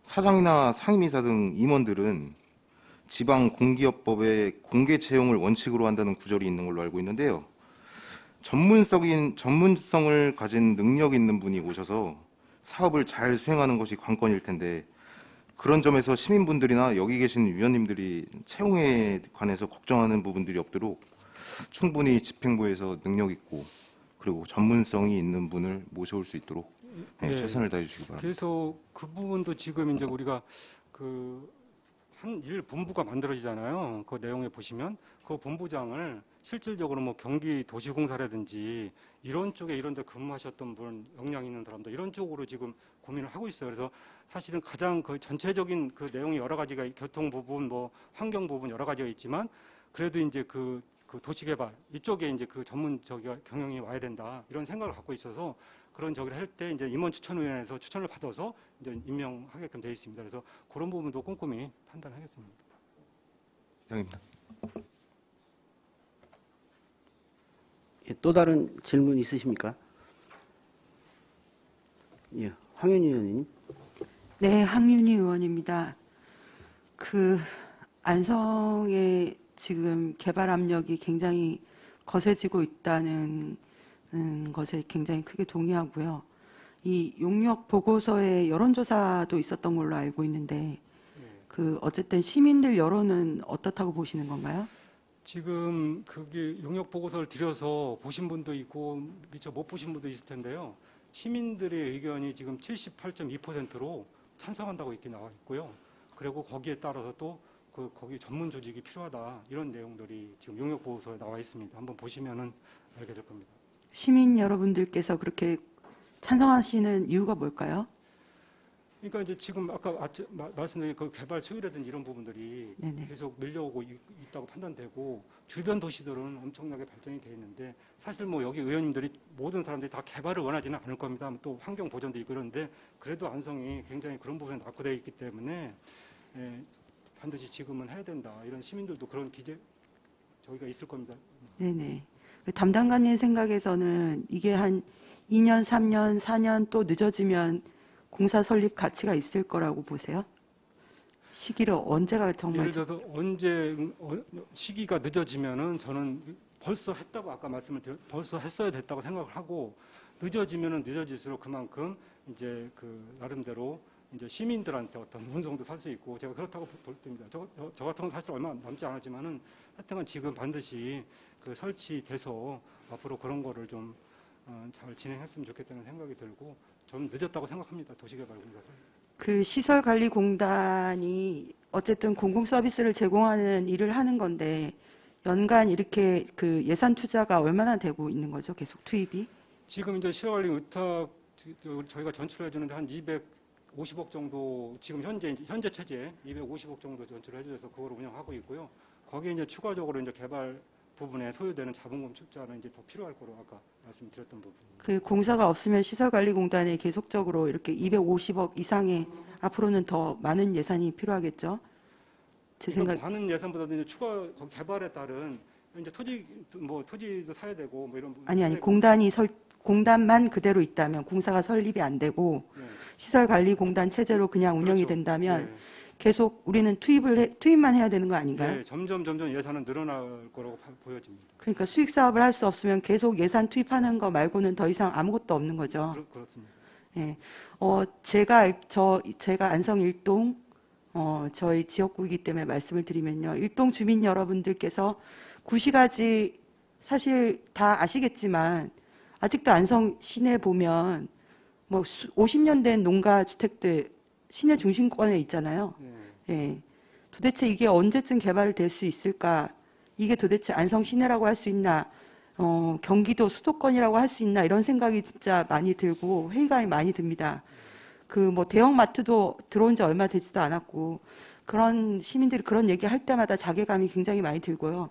Speaker 6: 사장이나 상임이사 등 임원들은 지방공기업법에 공개 채용을 원칙으로 한다는 구절이 있는 걸로 알고 있는데요. 전문성을 가진 능력 있는 분이 오셔서 사업을 잘 수행하는 것이 관건일 텐데 그런 점에서 시민분들이나 여기 계신 위원님들이 채용에 관해서 걱정하는 부분들이 없도록 충분히 집행부에서 능력 있고 그리고 전문성이 있는 분을 모셔올 수 있도록
Speaker 2: 네.
Speaker 6: 최선을 다해 주시기 바랍니다.
Speaker 2: 그래서 그 부분도 지금 이제 우리가 그 한 일 본부가 만들어지잖아요. 그 내용에 보시면 그 본부장을 실질적으로 뭐 경기 도시공사라든지 이런 쪽에 이런 데 근무하셨던 분, 역량 있는 사람들 이런 쪽으로 지금 고민을 하고 있어요. 그래서 사실은 가장 그 전체적인 그 내용이 여러 가지가 교통 부분, 뭐 환경 부분 여러 가지가 있지만 그래도 이제 그 도시개발 이쪽에 이제 그 전문 저기가 경영이 와야 된다 이런 생각을 갖고 있어서 그런 저기를 할 때 이제 임원 추천위원회에서 추천을 받아서 이제 임명하게끔 되어 있습니다. 그래서 그런 부분도 꼼꼼히 판단하겠습니다.
Speaker 6: 이상입니다.
Speaker 1: 예, 또 다른 질문 있으십니까? 예, 황윤희 의원님.
Speaker 7: 네, 황윤희 의원입니다. 그 안성의 지금 개발 압력이 굉장히 거세지고 있다는 것에 굉장히 크게 동의하고요. 이 용역 보고서에 여론조사도 있었던 걸로 알고 있는데 그 어쨌든 시민들 여론은 어떻다고 보시는 건가요?
Speaker 2: 지금 그게 용역 보고서를 드려서 보신 분도 있고 미처 못 보신 분도 있을 텐데요. 시민들의 의견이 지금 78.2%로 찬성한다고 이렇게 나와 있고요. 그리고 거기에 따라서 또 거기 전문 조직이 필요하다 이런 내용들이 지금 용역 보고서에 나와 있습니다. 한번 보시면은 알게 될 겁니다.
Speaker 7: 시민 여러분들께서 그렇게 찬성하시는 이유가 뭘까요?
Speaker 2: 그러니까 이제 지금 아까 말씀드린 그 개발 수요라든지 이런 부분들이
Speaker 7: 네네.
Speaker 2: 계속 밀려오고 있다고 판단되고 주변 도시들은 엄청나게 발전이 돼 있는데 사실 뭐 여기 의원님들이 모든 사람들이 다 개발을 원하지는 않을 겁니다. 또 환경 보전도 있고 그런데 그래도 안성이 굉장히 그런 부분에 낙후되어 있기 때문에 반드시 지금은 해야 된다. 이런 시민들도 그런 기재 저기가 있을 겁니다.
Speaker 7: 네네. 그 담당관님 생각에서는 이게 한 2년, 3년, 4년 또 늦어지면 공사 설립 가치가 있을 거라고 보세요? 시기를 언제가 정말
Speaker 2: 예를 들어서 언제 시기가 늦어지면은 저는 벌써 했다고 아까 말씀을 벌써 했어야 됐다고 생각을 하고 늦어지면은 늦어질수록 그만큼 이제 그 나름대로 이제 시민들한테 어떤 운송도 살 수 있고 제가 그렇다고 볼 때입니다. 저 같은 경우는 사실 얼마 남지 않았지만은 하여튼간 지금 반드시 그 설치돼서 앞으로 그런 거를 좀 잘 진행했으면 좋겠다는 생각이 들고 좀 늦었다고 생각합니다. 도시개발공사에서.
Speaker 7: 그 시설관리공단이 어쨌든 공공 서비스를 제공하는 일을 하는 건데 연간 이렇게 그 예산 투자가 얼마나 되고 있는 거죠? 계속 투입이?
Speaker 2: 지금 이제 시설관리 의탁 저희가 전출해 주는데 한 250억 정도 지금 현재 체제 250억 정도 전출을 해줘서 그걸 운영하고 있고요. 거기에 이제 추가적으로 이제 개발 부분에 소요되는 자본금 투자는 이제 더 필요할 거로 아까 말씀드렸던 부분입니다.
Speaker 7: 그 공사가 없으면 시설관리공단에 계속적으로 이렇게 250억 이상의 앞으로는 더 많은 예산이 필요하겠죠? 제
Speaker 2: 그러니까
Speaker 7: 생각.
Speaker 2: 많은 예산보다도 이제 추가 개발에 따른 이제 토지도 사야 되고 뭐 이런 부분.
Speaker 7: 아니 공단만 그대로 있다면 공사가 설립이 안 되고
Speaker 2: 네.
Speaker 7: 시설관리공단 체제로 그냥 운영이
Speaker 2: 그렇죠.
Speaker 7: 된다면
Speaker 2: 네.
Speaker 7: 계속 우리는 투입만 해야 되는 거 아닌가요?
Speaker 2: 네, 점점 예산은 늘어날 거라고 보여집니다.
Speaker 7: 그러니까 수익 사업을 할 수 없으면 계속 예산 투입하는 거 말고는 더 이상 아무것도 없는 거죠.
Speaker 2: 그렇습니다.
Speaker 7: 예. 제가 안성 일동 저희 지역구이기 때문에 말씀을 드리면요. 일동 주민 여러분들께서 구시가지 사실 다 아시겠지만 아직도 안성 시내 보면 뭐 50년 된 농가 주택들 시내 중심권에 있잖아요.
Speaker 2: 네.
Speaker 7: 예. 도대체 이게 언제쯤 개발될 수 있을까? 이게 도대체 안성 시내라고 할 수 있나? 경기도 수도권이라고 할 수 있나? 이런 생각이 진짜 많이 들고 회의감이 많이 듭니다. 그 뭐 대형마트도 들어온 지 얼마 되지도 않았고 그런 시민들이 그런 얘기 할 때마다 자괴감이 굉장히 많이 들고요.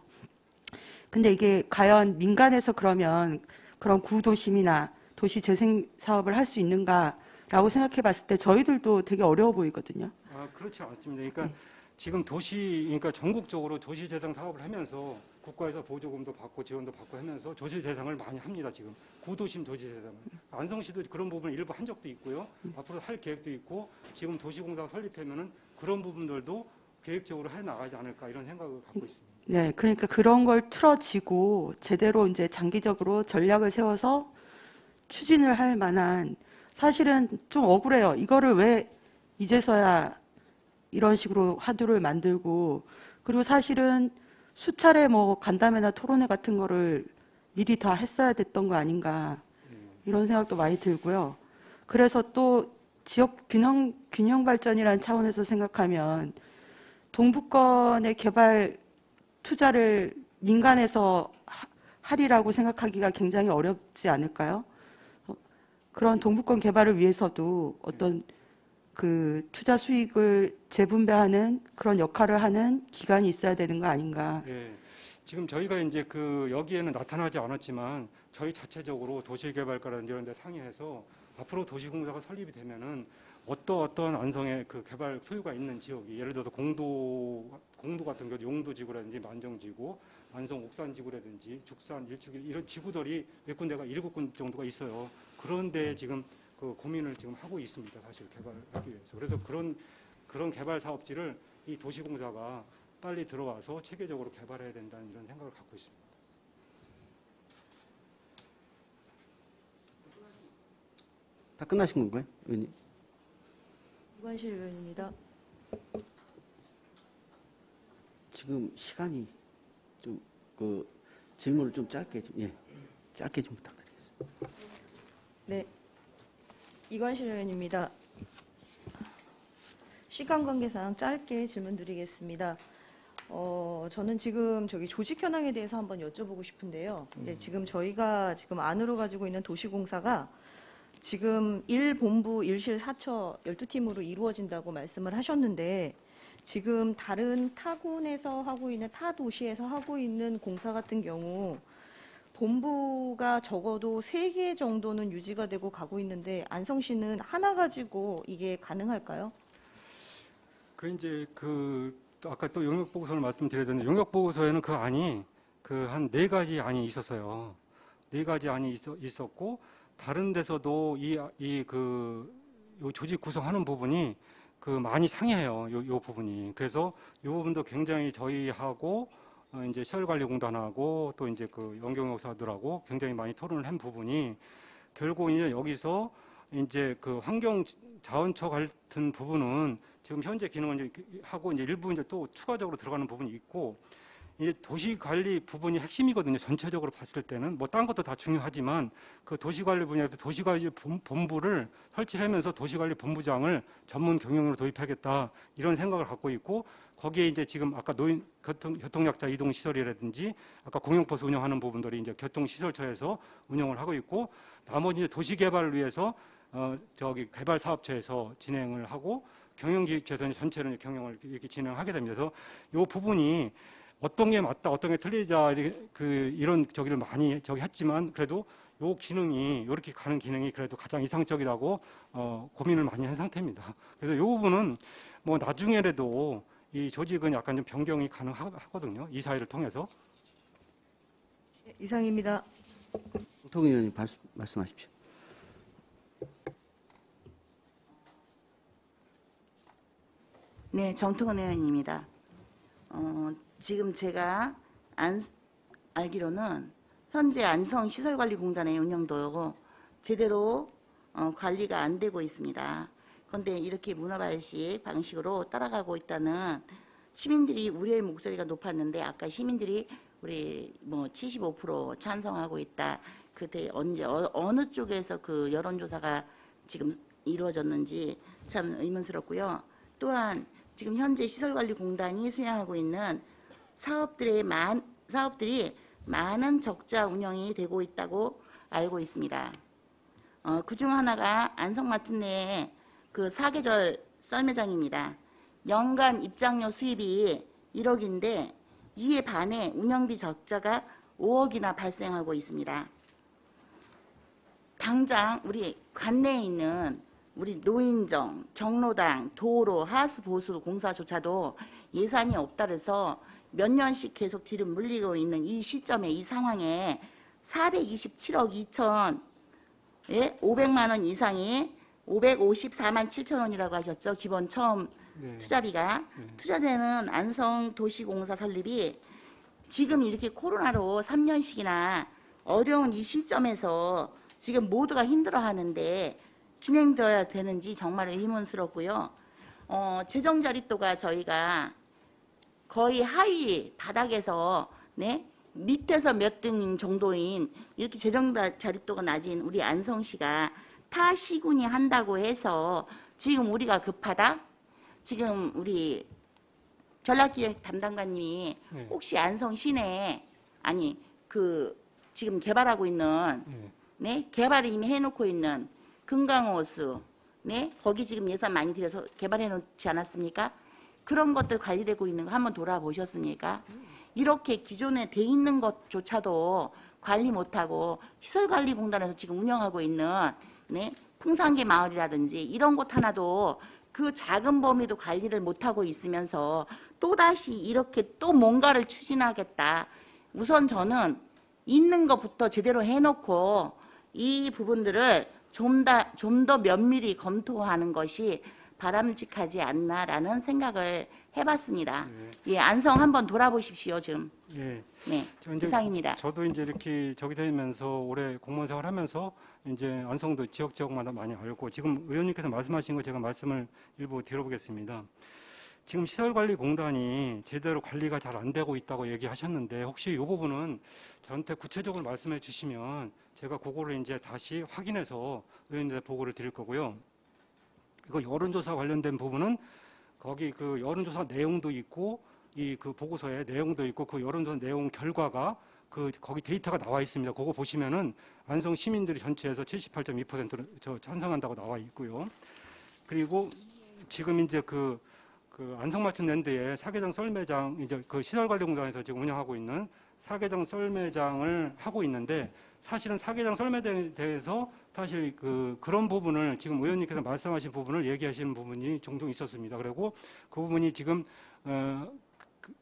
Speaker 7: 근데 이게 과연 민간에서 그러면 그런 구도심이나 도시 재생 사업을 할 수 있는가라고 생각해 봤을 때 저희들도 되게 어려워 보이거든요.
Speaker 2: 그렇지 않습니다. 그러니까 지금 그러니까 전국적으로 도시 재생 사업을 하면서 국가에서 보조금도 받고 지원도 받고 하면서 도시 재생을 많이 합니다. 지금 구도심 도시 재생을. 안성시도 그런 부분을 일부 한 적도 있고요. 앞으로 할 계획도 있고 지금 도시공사가 설립하면은 그런 부분들도 계획적으로 해 나가지 않을까 이런 생각을 갖고 있습니다.
Speaker 7: 네, 그러니까 그런 걸 틀어지고 제대로 이제 장기적으로 전략을 세워서 추진을 할 만한 사실은 좀 억울해요. 이거를 왜 이제서야 이런 식으로 화두를 만들고 그리고 사실은 수차례 뭐 간담회나 토론회 같은 거를 미리 다 했어야 됐던 거 아닌가 이런 생각도 많이 들고요. 그래서 또 지역 균형 발전이라는 차원에서 생각하면 동북권의 개발 투자를 민간에서 하리라고 생각하기가 굉장히 어렵지 않을까요? 그런 동북권 개발을 위해서도 어떤 그 투자 수익을 재분배하는 그런 역할을 하는 기관이 있어야 되는 거 아닌가?
Speaker 2: 예. 지금 저희가 이제 그 여기에는 나타나지 않았지만 저희 자체적으로 도시개발과라든지 이런 데 상의해서 앞으로 도시공사가 설립이 되면은 어떤 안성에 그 개발 소유가 있는 지역이 예를 들어서 공도 같은 경우 용도지구라든지 만정지구, 안성 옥산지구라든지 죽산, 일축일 이런 지구들이 몇 군데가 7군데 정도가 있어요. 그런데 지금 그 고민을 지금 하고 있습니다. 사실 개발하기 위해서. 그래서 그런 개발 사업지를 이 도시공사가 빨리 들어와서 체계적으로 개발해야 된다는 이런 생각을 갖고 있습니다.
Speaker 1: 다 끝나신 건가요, 의원님?
Speaker 4: 유관실 의원입니다.
Speaker 1: 지금 시간이 좀 그 질문을 좀 짧게 좀 부탁드리겠습니다.
Speaker 4: 네, 이관실 의원입니다. 시간 관계상 짧게 질문드리겠습니다. 저는 지금 조직 현황에 대해서 한번 여쭤보고 싶은데요. 지금 저희가 지금 안으로 가지고 있는 도시공사가 지금 1본부, 1실, 4처 12팀으로 이루어진다고 말씀을 하셨는데 지금 다른 타군에서 하고 있는 타 도시에서 하고 있는 공사 같은 경우 본부가 적어도 3개 정도는 유지가 되고 가고 있는데 안성시는 하나 가지고 이게 가능할까요?
Speaker 2: 그 이제 아까 또 용역 보고서를 말씀드려야 되는데 용역 보고서에는 그 안이 한 4가지 안이 있었어요. 4가지 안이 있었고 다른 데서도 요 조직 구성하는 부분이 많이 상이해요. 요 부분이. 그래서 요 부분도 굉장히 저희하고 이제 시설관리공단하고 또 이제 연경역사들하고 굉장히 많이 토론을 한 부분이 결국 이제 여기서 이제 환경자원처 같은 부분은 지금 현재 기능은 이제 하고 이제 일부 이제 또 추가적으로 들어가는 부분이 있고 이제 도시관리 부분이 핵심이거든요. 전체적으로 봤을 때는 뭐 딴 것도 다 중요하지만 그 도시관리 분야에서 도시관리 본부를 설치하면서 도시관리 본부장을 전문 경영으로 도입하겠다 이런 생각을 갖고 있고 거기에 이제 지금 아까 교통약자 이동 시설이라든지 아까 공영버스 운영하는 부분들이 이제 교통시설처에서 운영을 하고 있고 나머지 이제 도시개발을 위해서 개발 사업처에서 진행을 하고 경영기획처에서 전체를 경영을 이렇게 진행하게 됩니다. 그래서 이 부분이 어떤 게 맞다, 어떤 게 틀리자 이런 저기를 많이 했지만 그래도 요 기능이 이렇게 가는 기능이 그래도 가장 이상적이라고 고민을 많이 한 상태입니다. 그래서 이 부분은 뭐 나중에라도 이 조직은 약간 좀 변경이 가능하거든요. 이 사회를 통해서.
Speaker 4: 네, 이상입니다.
Speaker 1: 정통 의원님 말씀하십시오.
Speaker 3: 네, 정통은 의원입니다. 지금 제가 알기로는 현재 안성시설관리공단의 운영도 제대로 관리가 안 되고 있습니다. 그런데 이렇게 문화발식 방식으로 따라가고 있다는 시민들이 우려의 목소리가 높았는데 아까 시민들이 우리 75% 찬성하고 있다. 그때 언제 어느 쪽에서 그 여론조사가 지금 이루어졌는지 참 의문스럽고요. 또한 지금 현재 시설관리공단이 수행하고 있는 사업들이 많은 적자 운영이 되고 있다고 알고 있습니다. 그중 하나가 안성마침내의 그 사계절 썰매장입니다. 연간 입장료 수입이 1억인데 이에 반해 운영비 적자가 5억이나 발생하고 있습니다. 당장 우리 관내에 있는 우리 노인정, 경로당, 도로, 하수, 보수 공사조차도 예산이 없다 해서 몇 년씩 계속 뒤로 물리고 있는 이 시점에 이 상황에 427억 2천 500만 원 이상이 554만 7천 원이라고 하셨죠. 기본 처음
Speaker 2: 네.
Speaker 3: 투자비가 투자되는 안성도시공사 설립이 지금 이렇게 코로나로 3년씩이나 어려운 이 시점에서 지금 모두가 힘들어하는데 진행되어야 되는지 정말 의문스럽고요. 재정 자립도가 저희가 거의 하위 바닥에서 밑에서 몇 등 정도인 이렇게 재정 자립도가 낮은 우리 안성시가 타 시군이 한다고 해서 지금 우리가 급하다? 지금 우리 전략기획 담당관님이
Speaker 2: 네.
Speaker 3: 혹시 안성 시내 아니 그 지금 개발하고 있는
Speaker 2: 네.
Speaker 3: 네 개발을 이미 해놓고 있는 금강호수 네 거기 지금 예산 많이 들여서 개발해 놓지 않았습니까? 그런 것들 관리되고 있는 거 한번 돌아보셨습니까? 이렇게 기존에 돼 있는 것조차도 관리 못하고 시설관리공단에서 지금 운영하고 있는 네 풍산계 마을이라든지 이런 곳 하나도 그 작은 범위도 관리를 못하고 있으면서 또다시 이렇게 또 뭔가를 추진하겠다. 우선 저는 있는 것부터 제대로 해놓고 이 부분들을 좀 더 면밀히 검토하는 것이 바람직하지 않나라는 생각을 해봤습니다. 예, 안성 한번 돌아보십시오, 지금.
Speaker 2: 예.
Speaker 3: 네,
Speaker 2: 저 이제
Speaker 3: 이상입니다.
Speaker 2: 저도 이제 이렇게 저기 되면서 올해 공무원 생활하면서 이제 안성도 지역마다 많이 알고 지금 의원님께서 말씀하신 거 제가 말씀을 일부 드려보겠습니다. 지금 시설관리공단이 제대로 관리가 잘 안 되고 있다고 얘기하셨는데 혹시 이 부분은 저한테 구체적으로 말씀해 주시면 제가 그거를 이제 다시 확인해서 의원님한테 보고를 드릴 거고요. 이거 여론조사 관련된 부분은 거기 그 여론조사 내용도 있고 이 그 보고서에 내용도 있고 그 여론조사 내용 결과가 그 거기 데이터가 나와 있습니다. 그거 보시면은 안성 시민들이 전체에서 78.2%를 찬성한다고 나와 있고요. 그리고 지금 이제 그 안성맞춤 랜드에 사계정 썰매장 이제 그 시설관리공단에서 지금 운영하고 있는 사계정 썰매장을 하고 있는데 사실은 사계정 썰매장에 대해서 사실 그런 부분을 지금 의원님께서 말씀하신 부분을 얘기하시는 부분이 종종 있었습니다. 그리고 그 부분이 지금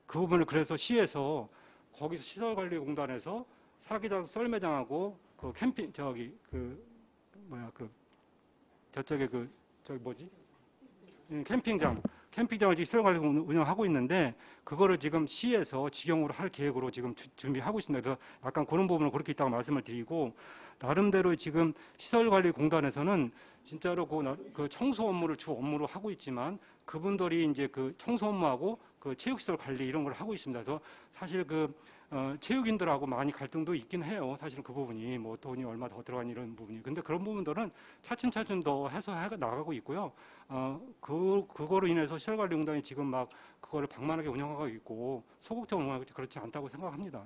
Speaker 2: 그 부분을 그래서 시에서 거기서 시설관리공단에서 사계정 썰매장하고 그 캠핑 저기 저쪽에 저기 뭐지? 캠핑장을 지금 시설관리공단 운영하고 있는데 그거를 지금 시에서 직영으로 할 계획으로 지금 준비하고 있습니다. 그래서 약간 그런 부분을 그렇게 있다고 말씀을 드리고 나름대로 지금 시설관리공단에서는 진짜로 그 청소 업무를 주 업무로 하고 있지만 그분들이 이제 그 청소 업무하고 그 체육시설 관리 이런 걸 하고 있습니다. 그래서 사실 체육인들하고 많이 갈등도 있긴 해요. 사실 그 부분이 뭐 돈이 얼마 더 들어간 이런 부분이. 근데 그런 부분들은 차츰차츰 더 해소해 나가고 있고요. 그거로 인해서 시설관리공단이 지금 막 그거를 방만하게 운영하고 있고 소극적으로 운영하고 있지 그렇지 않다고 생각합니다.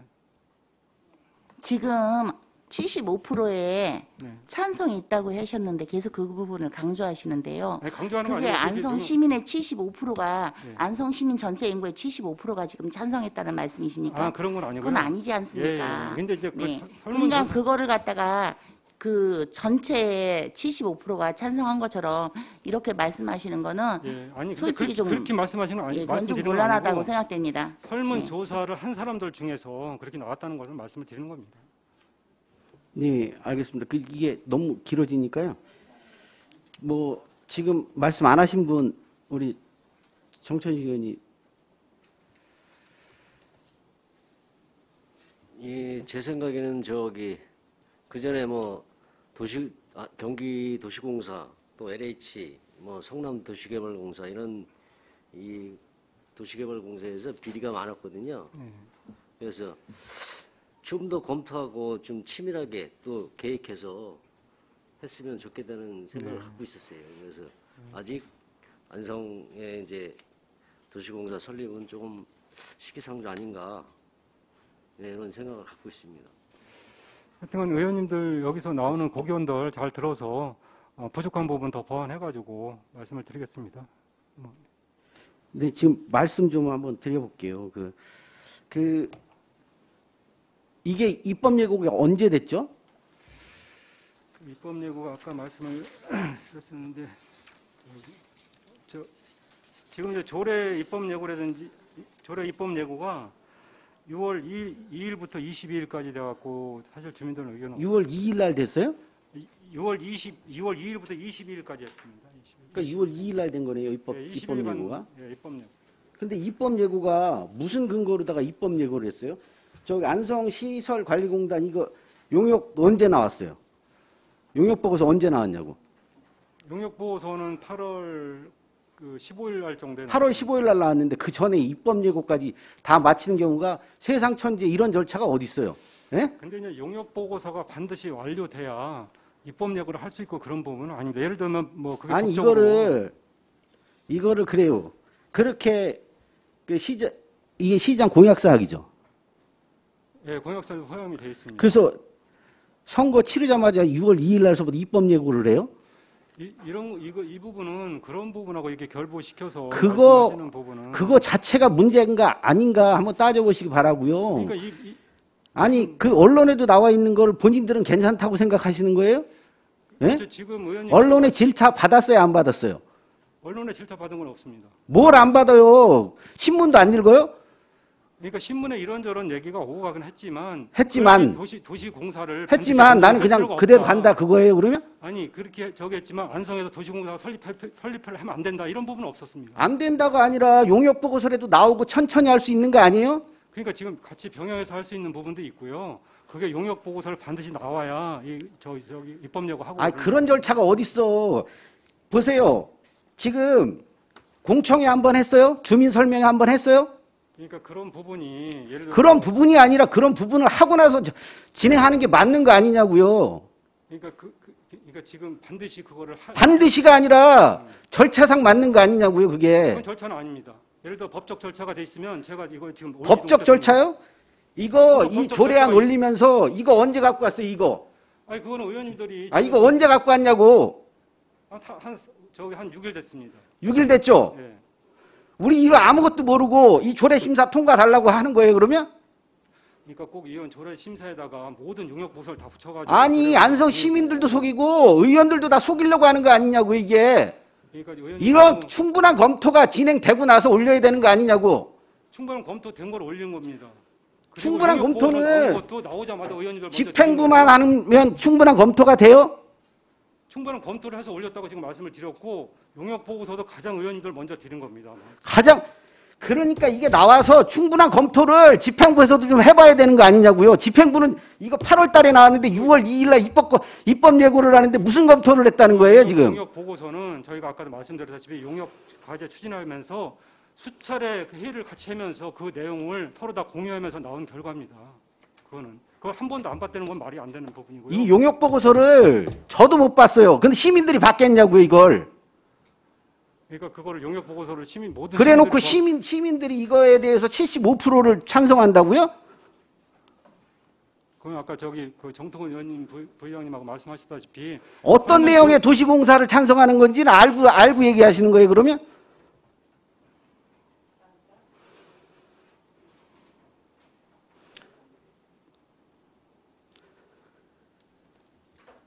Speaker 3: 지금 75%의
Speaker 2: 네.
Speaker 3: 찬성이 있다고 하셨는데 계속 그 부분을 강조하시는데요.
Speaker 2: 아니, 강조하는 거
Speaker 3: 그게
Speaker 2: 아니고
Speaker 3: 안성 시민의 75%가
Speaker 2: 네.
Speaker 3: 안성 시민 전체 인구의 75%가 지금 찬성했다는 말씀이십니까?
Speaker 2: 그런 건 아니고요.
Speaker 3: 그건 아니지 않습니까?
Speaker 2: 예. 근데 이제
Speaker 3: 네.
Speaker 2: 설문
Speaker 3: 그러니까
Speaker 2: 조사-
Speaker 3: 그거를 갖다가 그 전체의 75%가 찬성한 것처럼 이렇게 말씀하시는 거는
Speaker 2: 예. 아니
Speaker 3: 솔직히 좀
Speaker 2: 그렇게 말씀하시는 거 아니
Speaker 3: 예, 그건 좀
Speaker 2: 말씀드리는 건
Speaker 3: 곤란하다고
Speaker 2: 아니고
Speaker 3: 생각됩니다.
Speaker 2: 설문
Speaker 3: 네.
Speaker 2: 조사를 한 사람들 중에서 그렇게 나왔다는 것을 말씀을 드리는 겁니다.
Speaker 1: 네, 알겠습니다. 이게 너무 길어지니까요. 뭐 지금 말씀 안 하신 분 우리 정천식 의원이
Speaker 8: 제 생각에는 그 전에 뭐 경기도시공사 또 LH 뭐 성남도시개발공사 이런 이 도시개발공사에서 비리가 많았거든요. 그래서 좀 더 검토하고 좀 치밀하게 또 계획해서 했으면 좋겠다는 생각을 갖고 있었어요. 그래서 아직 안성의 이제 도시공사 설립은 조금 시기상조 아닌가 이런 생각을 갖고 있습니다.
Speaker 2: 하여튼 의원님들 여기서 나오는 고견들 잘 들어서 부족한 부분 더 보완해가지고 말씀을 드리겠습니다.
Speaker 1: 네, 지금 말씀 좀 한번 드려볼게요. 이게 입법 예고가 언제 됐죠?
Speaker 2: 입법 예고가 아까 말씀을 드렸었는데 지금 이제 조례 입법 예고라든지 조례 입법 예고가 6월 2일부터 22일까지 돼갖고 사실 주민들은 의견은
Speaker 1: 6월 2일 날 됐어요?
Speaker 2: 6월 2일부터 22일까지 했습니다. 22일.
Speaker 1: 그러니까 6월 2일 날 된 거네요. 입법
Speaker 2: 예,
Speaker 1: 입법
Speaker 2: 20일간,
Speaker 1: 예고가.
Speaker 2: 예, 입법 예고.
Speaker 1: 근데 입법 예고가 무슨 근거로다가 입법 예고를 했어요? 저기 안성시설관리공단 이거 용역 언제 나왔어요? 용역 보고서 언제 나왔냐고?
Speaker 2: 용역 보고서는 8월 15일 날 정도에
Speaker 1: 8월 15일 날 나왔는데 그 전에 입법 예고까지 다 마치는 경우가 세상 천지에 이런 절차가 어디 있어요? 예?
Speaker 2: 근데 이제 용역 보고서가 반드시 완료돼야 입법 예고를 할 수 있고 그런 부분은 아닙니다. 예를 들면 뭐 그게
Speaker 1: 아니
Speaker 2: 법적으로
Speaker 1: 이거를 그래요. 그렇게 이게 시장 공약사항이죠.
Speaker 2: 예, 공약서에 포함이 되어 있습니다.
Speaker 1: 그래서 선거 치르자마자 6월 2일 날서부터 입법 예고를 해요.
Speaker 2: 이 부분은 그런 부분하고 이렇게 결부시켜서
Speaker 1: 그거-
Speaker 2: 말씀하시는 부분은
Speaker 1: 그거 자체가 문제인가 아닌가 한번 따져보시기 바라고요.
Speaker 2: 그러니까
Speaker 1: 아니 그 언론에도 나와 있는 걸 본인들은 괜찮다고 생각하시는 거예요? 예?
Speaker 2: 지금 의원님
Speaker 1: 언론에 질차 받았어요, 안 받았어요?
Speaker 2: 언론에 질타 받은 건 없습니다.
Speaker 1: 뭘 안 받아요? 신문도 안 읽어요?
Speaker 2: 그러니까 신문에 이런저런 얘기가 오고 가긴 했지만 도시공사를
Speaker 1: 했지만 나는
Speaker 2: 반드시
Speaker 1: 그냥
Speaker 2: 할
Speaker 1: 그대로
Speaker 2: 필요가
Speaker 1: 간다
Speaker 2: 없다.
Speaker 1: 그거예요, 그러면?
Speaker 2: 아니 그렇게 저기 했지만 안성에서 도시공사가 설립을 하면 안 된다 이런 부분은 없었습니다.
Speaker 1: 안 된다가 아니라 용역 보고서라도 나오고 천천히 할 수 있는 거 아니에요?
Speaker 2: 그러니까 지금 같이 병행해서 할 수 있는 부분도 있고요. 그게 용역 보고서를 반드시 나와야 저기 입법 예고하고.
Speaker 1: 그런 절차가 어딨어. 보세요. 지금 공청회 한번 했어요? 주민 설명회 한번 했어요?
Speaker 2: 그러니까 그런 부분이 예를 들어
Speaker 1: 그런 부분이 아니라 그런 부분을 하고 나서 진행하는 게 맞는 거 아니냐고요.
Speaker 2: 그러니까 그러니까 지금 반드시 그거를
Speaker 1: 반드시가 아니라 절차상 맞는 거 아니냐고요, 그게.
Speaker 2: 그건 절차는 아닙니다. 예를 들어 법적 절차가 돼 있으면 제가 이거 지금
Speaker 1: 법적 절차요? 이거
Speaker 2: 그거
Speaker 1: 이
Speaker 2: 법적
Speaker 1: 조례안
Speaker 2: 절차가
Speaker 1: 올리면서 이거 언제 갖고 왔어요, 이거?
Speaker 2: 아니 그거는 의원님들이
Speaker 1: 이거 언제 갖고 왔냐고.
Speaker 2: 한 6일 됐습니다.
Speaker 1: 6일 됐죠?
Speaker 2: 예.
Speaker 1: 우리 이거 아무것도 모르고 이 조례 심사 통과 달라고 하는 거예요, 그러면?
Speaker 2: 그러니까 꼭 이원 조례 심사에다가 모든 용역 보고서를 다 붙여가지고
Speaker 1: 아니, 안성 시민들도 속이고 의원들도 다 속이려고 하는 거 아니냐고, 이게.
Speaker 2: 그러니까 의원님
Speaker 1: 이런 충분한 검토가 진행되고 나서 올려야 되는 거 아니냐고.
Speaker 2: 충분한 검토된 걸 올린 겁니다. 그리고
Speaker 1: 충분한
Speaker 2: 용역 보고서
Speaker 1: 검토는
Speaker 2: 나온 것도 나오자마자 의원님들 먼저
Speaker 1: 집행부만
Speaker 2: 드리는 거예요.
Speaker 1: 하면 충분한 검토가 돼요?
Speaker 2: 충분한 검토를 해서 올렸다고 지금 말씀을 드렸고 용역 보고서도 가장 의원님들 먼저 드린 겁니다.
Speaker 1: 그러니까 이게 나와서 충분한 검토를 집행부에서도 좀 해봐야 되는 거 아니냐고요. 집행부는 이거 8월 달에 나왔는데 6월 2일 날 입법 예고를 하는데 무슨 검토를 했다는 거예요, 지금?
Speaker 2: 용역 보고서는 저희가 아까도 말씀드렸다시피 용역 과제 추진하면서 수차례 회의를 같이 하면서 그 내용을 서로 다 공유하면서 나온 결과입니다. 그걸 한 번도 안 봤다는 건 말이 안 되는 부분이고요.
Speaker 1: 이 용역 보고서를 저도 못 봤어요. 근데 시민들이 봤겠냐고요, 이걸.
Speaker 2: 그러니까 그거를 용역 보고서를 모든
Speaker 1: 그래놓고
Speaker 2: 시민들이
Speaker 1: 시민들이 이거에 대해서 75%를 찬성한다고요?
Speaker 2: 그건 아까 그 정통훈 의원님 부의장님하고 말씀하셨다시피
Speaker 1: 어떤 내용의 도시공사를 찬성하는 건지는 알고 얘기하시는 거예요, 그러면?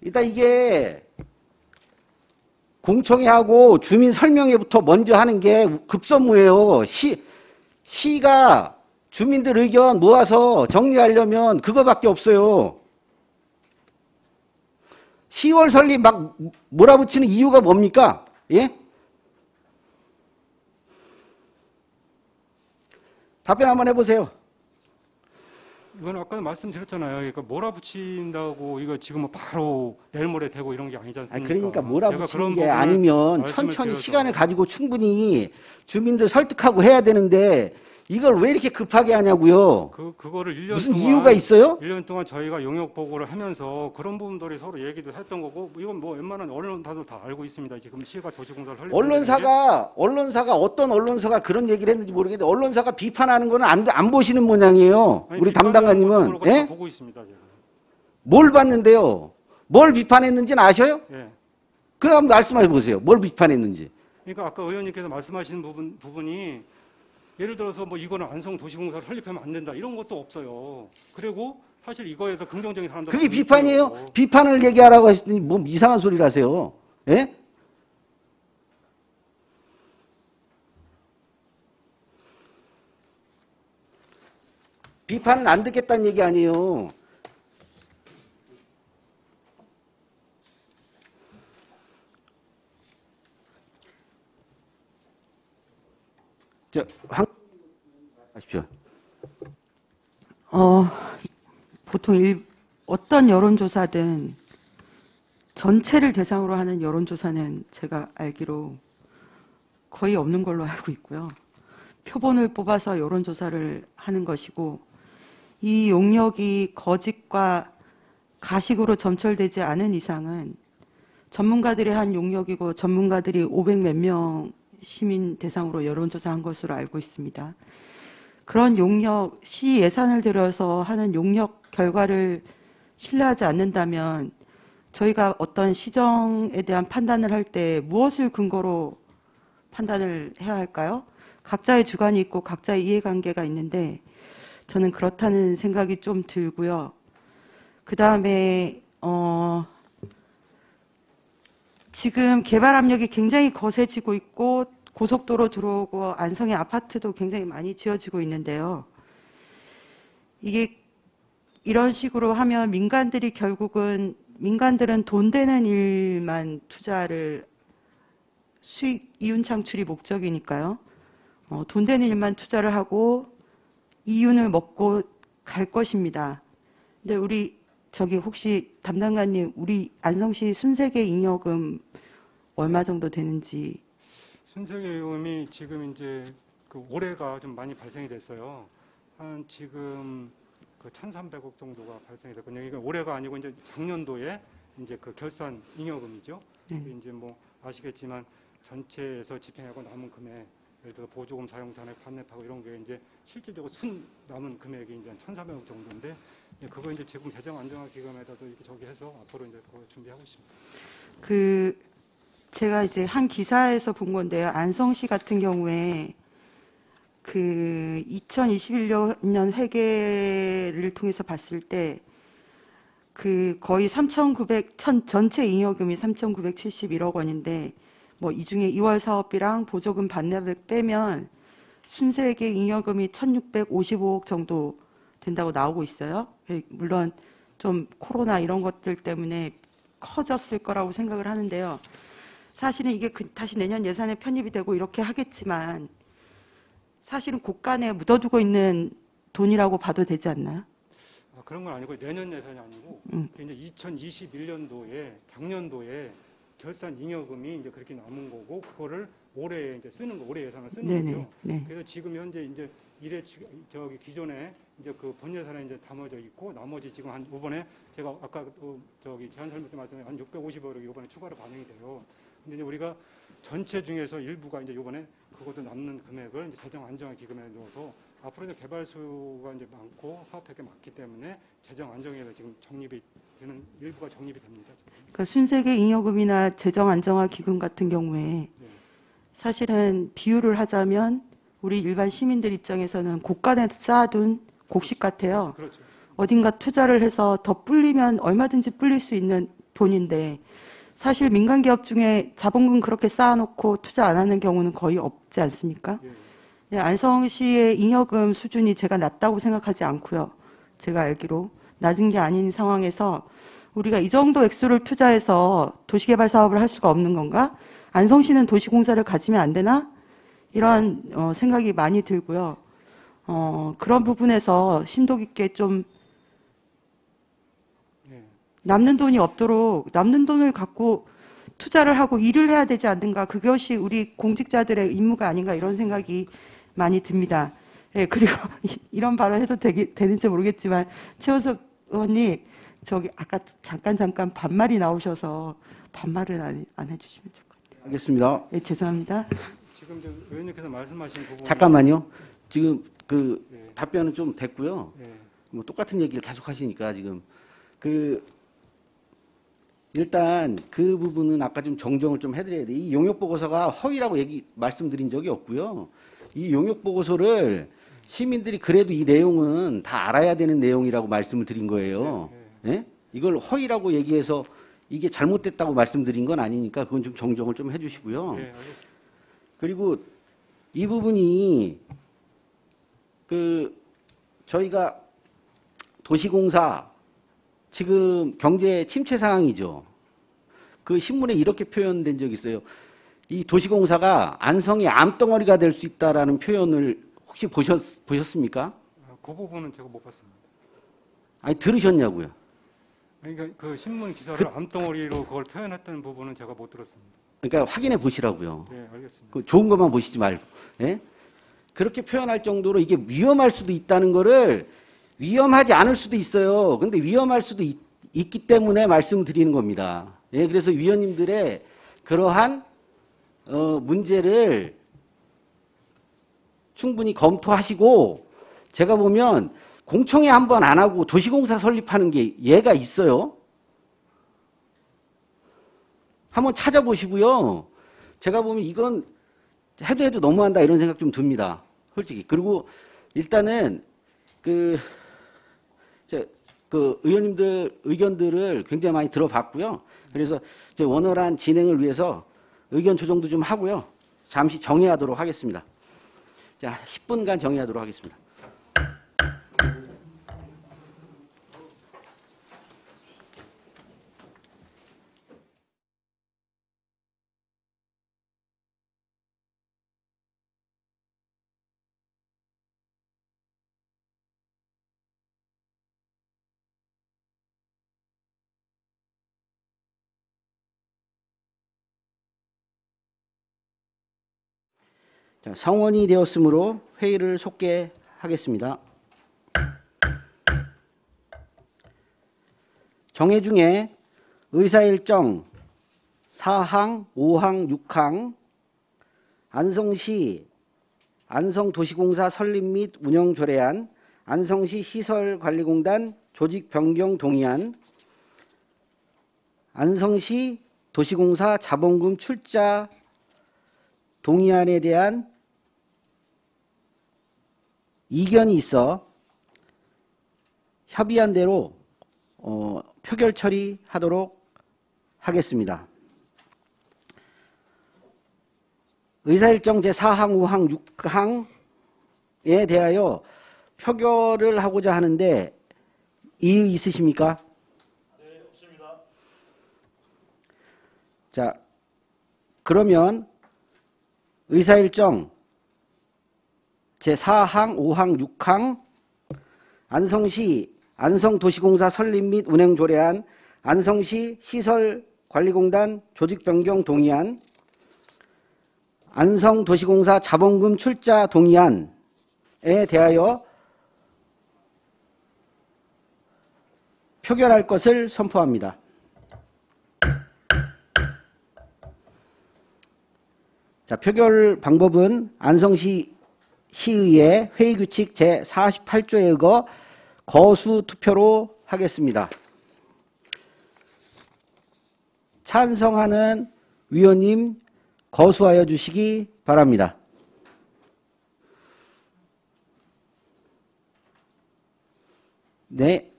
Speaker 1: 일단 이게 공청회하고 주민 설명회부터 먼저 하는 게 급선무예요. 시가 주민들 의견 모아서 정리하려면 그거밖에 없어요. 10월 설립 막 몰아붙이는 이유가 뭡니까? 예? 답변 한번 해보세요.
Speaker 2: 이건 아까 말씀드렸잖아요. 그러니까 몰아붙인다고 이거 지금 바로 내일 모레 되고 이런 게 아니지 않습니까?
Speaker 1: 그러니까
Speaker 2: 제가
Speaker 1: 몰아붙이는
Speaker 2: 그런
Speaker 1: 게
Speaker 2: 부분을
Speaker 1: 아니면
Speaker 2: 말씀을
Speaker 1: 천천히
Speaker 2: 드려서
Speaker 1: 시간을 가지고 충분히 주민들 설득하고 해야 되는데 이걸 왜 이렇게 급하게 하냐고요.
Speaker 2: 그거를 1년
Speaker 1: 무슨
Speaker 2: 동안,
Speaker 1: 이유가 있어요?
Speaker 2: 1년 동안 저희가 용역 보고를 하면서 그런 부분들이 서로 얘기도 했던 거고 이건 뭐 웬만한 언론사도 다 알고 있습니다. 지금 시가 도시공사를 설립
Speaker 1: 언론사가 어떤 언론사가 그런 얘기를 했는지 모르겠는데 언론사가 비판하는 거는 안 보시는 모양이에요. 우리 담당관님은. 예?
Speaker 2: 보고 있습니다. 제가.
Speaker 1: 뭘 봤는데요? 뭘 비판했는지는 아셔요?
Speaker 2: 예.
Speaker 1: 그럼 말씀해 보세요. 뭘 비판했는지.
Speaker 2: 그러니까 아까 의원님께서 말씀하신 부분이 예를 들어서 뭐 이거는 안성 도시공사를 설립하면 안 된다 이런 것도 없어요. 그리고 사실 이거에서 긍정적인 사람들
Speaker 1: 그게 비판이에요? 비판을 얘기하라고 하시더니 뭐 이상한 소리를 하세요. 예? 비판은 안 듣겠다는 얘기 아니에요. 하십시오.
Speaker 7: 보통 어떤 여론조사든 전체를 대상으로 하는 여론조사는 제가 알기로 거의 없는 걸로 알고 있고요. 표본을 뽑아서 여론조사를 하는 것이고 이 용역이 거짓과 가식으로 점철되지 않은 이상은 전문가들이 한 용역이고 전문가들이 500 몇 명 시민 대상으로 여론조사한 것으로 알고 있습니다. 그런 용역, 시 예산을 들여서 하는 용역 결과를 신뢰하지 않는다면 저희가 어떤 시정에 대한 판단을 할 때 무엇을 근거로 판단을 해야 할까요? 각자의 주관이 있고 각자의 이해관계가 있는데 저는 그렇다는 생각이 좀 들고요. 그 다음에 지금 개발 압력이 굉장히 거세지고 있고 고속도로 들어오고 안성의 아파트도 굉장히 많이 지어지고 있는데요. 이게 이런 식으로 하면 민간들은 돈 되는 일만 투자를 수익 이윤 창출이 목적이니까요. 돈 되는 일만 투자를 하고 이윤을 먹고 갈 것입니다. 근데 우리 혹시 담당관님 우리 안성시 순세계 잉여금 얼마 정도 되는지.
Speaker 2: 순세계 요금이 지금 이제 올해가 좀 많이 발생이 됐어요. 한 지금 1,300억 정도가 발생이 됐거든요. 이게 올해가 아니고 이제 작년도에 이제 결산 잉여금이죠. 이제 뭐 아시겠지만 전체에서 집행하고 남은 금액, 예를 들어 보조금 사용 잔액 반납하고 이런 게 이제 실질적으로 남은 금액이 이제 1,400억 정도인데 그거 이제 지금 재정 안정화 기금에다도 이렇게 저기 해서 앞으로 이제 그거 준비하고 있습니다.
Speaker 7: 제가 이제 한 기사에서 본 건데요. 안성시 같은 경우에 2021년 회계를 통해서 봤을 때 거의 전체 잉여금이 3,971억 원인데 뭐 이 중에 2월 사업비랑 보조금 반납액 빼면 순세계 잉여금이 1,655억 정도 된다고 나오고 있어요. 물론 좀 코로나 이런 것들 때문에 커졌을 거라고 생각을 하는데요. 사실은 이게 다시 내년 예산에 편입이 되고 이렇게 하겠지만 사실은 곳간에 묻어두고 있는 돈이라고 봐도 되지 않나요?
Speaker 2: 그런 건 아니고 내년 예산이 아니고 이제 2021년도에 작년도에 결산 잉여금이 이제 그렇게 남은 거고 그거를 올해 이제 쓰는 거, 올해 예산을 쓰는
Speaker 7: 네네,
Speaker 2: 거죠.
Speaker 7: 네.
Speaker 2: 그래서 지금 현재 이제 기존에 이제 본 예산에 이제 담아져 있고 나머지 지금 한 이번에 제가 아까 제안 설명 때 말씀드린 한 650억이 이번에 추가로 반영이 돼요. 근데 이제 우리가 전체 중에서 일부가 이제 이번에 그것도 남는 금액을 이제 재정 안정화 기금에 넣어서 앞으로 이제 개발 수가 이제 많고 사업획이 많기 때문에 재정 안정화가 지금 적립이 되는 일부가 적립이 됩니다.
Speaker 7: 그러니까 순세계 잉여금이나 재정 안정화 기금 같은 경우에 사실은 비유를 하자면 우리 일반 시민들 입장에서는 곳간에 쌓아둔 곡식 같아요.
Speaker 2: 그렇죠.
Speaker 7: 어딘가 투자를 해서 더 불리면 얼마든지 불릴 수 있는 돈인데 사실 민간 기업 중에 자본금 그렇게 쌓아놓고 투자 안 하는 경우는 거의 없지 않습니까? 네, 안성시의 잉여금 수준이 제가 낮다고 생각하지 않고요. 제가 알기로 낮은 게 아닌 상황에서 우리가 이 정도 액수를 투자해서 도시개발 사업을 할 수가 없는 건가? 안성시는 도시공사를 가지면 안 되나? 이런 생각이 많이 들고요. 그런 부분에서 심도 깊게 좀 남는 돈이 없도록 남는 돈을 갖고 투자를 하고 일을 해야 되지 않는가. 그것이 우리 공직자들의 임무가 아닌가 이런 생각이 많이 듭니다. 예, 그리고 이런 발언 해도 되는지 모르겠지만 최원석 의원님 아까 잠깐 반말이 나오셔서 반말은 안 해주시면 좋을 것 같아요.
Speaker 1: 알겠습니다.
Speaker 7: 예, 죄송합니다.
Speaker 2: 지금 의원님께서 말씀하신 부분
Speaker 1: 잠깐만요. 지금 답변은 좀 됐고요. 뭐 똑같은 얘기를 계속 하시니까 지금 일단 그 부분은 아까 좀 정정을 좀 해드려야 돼요. 이 용역보고서가 허위라고 말씀드린 적이 없고요. 이 용역보고서를 시민들이 그래도 이 내용은 다 알아야 되는 내용이라고 말씀을 드린 거예요. 예? 이걸 허위라고 얘기해서 이게 잘못됐다고 말씀드린 건 아니니까 그건 좀 정정을 좀 해주시고요. 그리고 이 부분이 저희가 도시공사 지금 경제 침체 상황이죠. 그 신문에 이렇게 표현된 적이 있어요. 이 도시공사가 안성의 암덩어리가 될 수 있다라는 표현을 혹시 보셨습니까?
Speaker 2: 그 부분은 제가 못 봤습니다.
Speaker 1: 아니 들으셨냐고요?
Speaker 2: 그러니까 그 신문 기사를 암덩어리로 그걸 표현했다는 부분은 제가 못 들었습니다.
Speaker 1: 그러니까 확인해 보시라고요.
Speaker 2: 네, 알겠습니다.
Speaker 1: 그 좋은 것만 보시지 말고. 예? 그렇게 표현할 정도로 이게 위험할 수도 있다는 거를 위험하지 않을 수도 있어요. 근데 위험할 수도 있기 때문에 말씀드리는 겁니다. 예, 그래서 위원님들의 그러한 문제를 충분히 검토하시고, 제가 보면 공청회 한 번 안 하고 도시공사 설립하는 게 예가 있어요. 한번 찾아보시고요. 제가 보면 이건 해도 너무한다 이런 생각 좀 듭니다. 솔직히. 그리고 일단은 그 의원님들 의견들을 굉장히 많이 들어봤고요. 그래서 이제 원활한 진행을 위해서 의견 조정도 좀 하고요. 잠시 정회하도록 하겠습니다. 자, 10분간 정회하도록 하겠습니다. 자, 성원이 되었으므로 회의를 속개하겠습니다. 정회 중에 의사일정 4항, 5항, 6항, 안성시 안성도시공사 설립 및 운영 조례안, 안성시 시설관리공단 조직 변경 동의안, 안성시 도시공사 자본금 출자 동의안에 대한 이견이 있어 협의한 대로 표결 처리하도록 하겠습니다. 의사일정 제4항, 5항, 6항에 대하여 표결을 하고자 하는데 이의 있으십니까?
Speaker 5: 네, 없습니다.
Speaker 1: 자, 그러면 의사일정 제4항, 5항, 6항, 안성시 안성도시공사 설립 및 운행 조례안, 안성시 시설관리공단 조직변경 동의안, 안성도시공사 자본금 출자 동의안에 대하여 표결할 것을 선포합니다. 자, 표결 방법은 안성시 시의회 회의규칙 제48조에 의거 거수 투표로 하겠습니다. 찬성하는 위원님 거수하여 주시기 바랍니다. 네.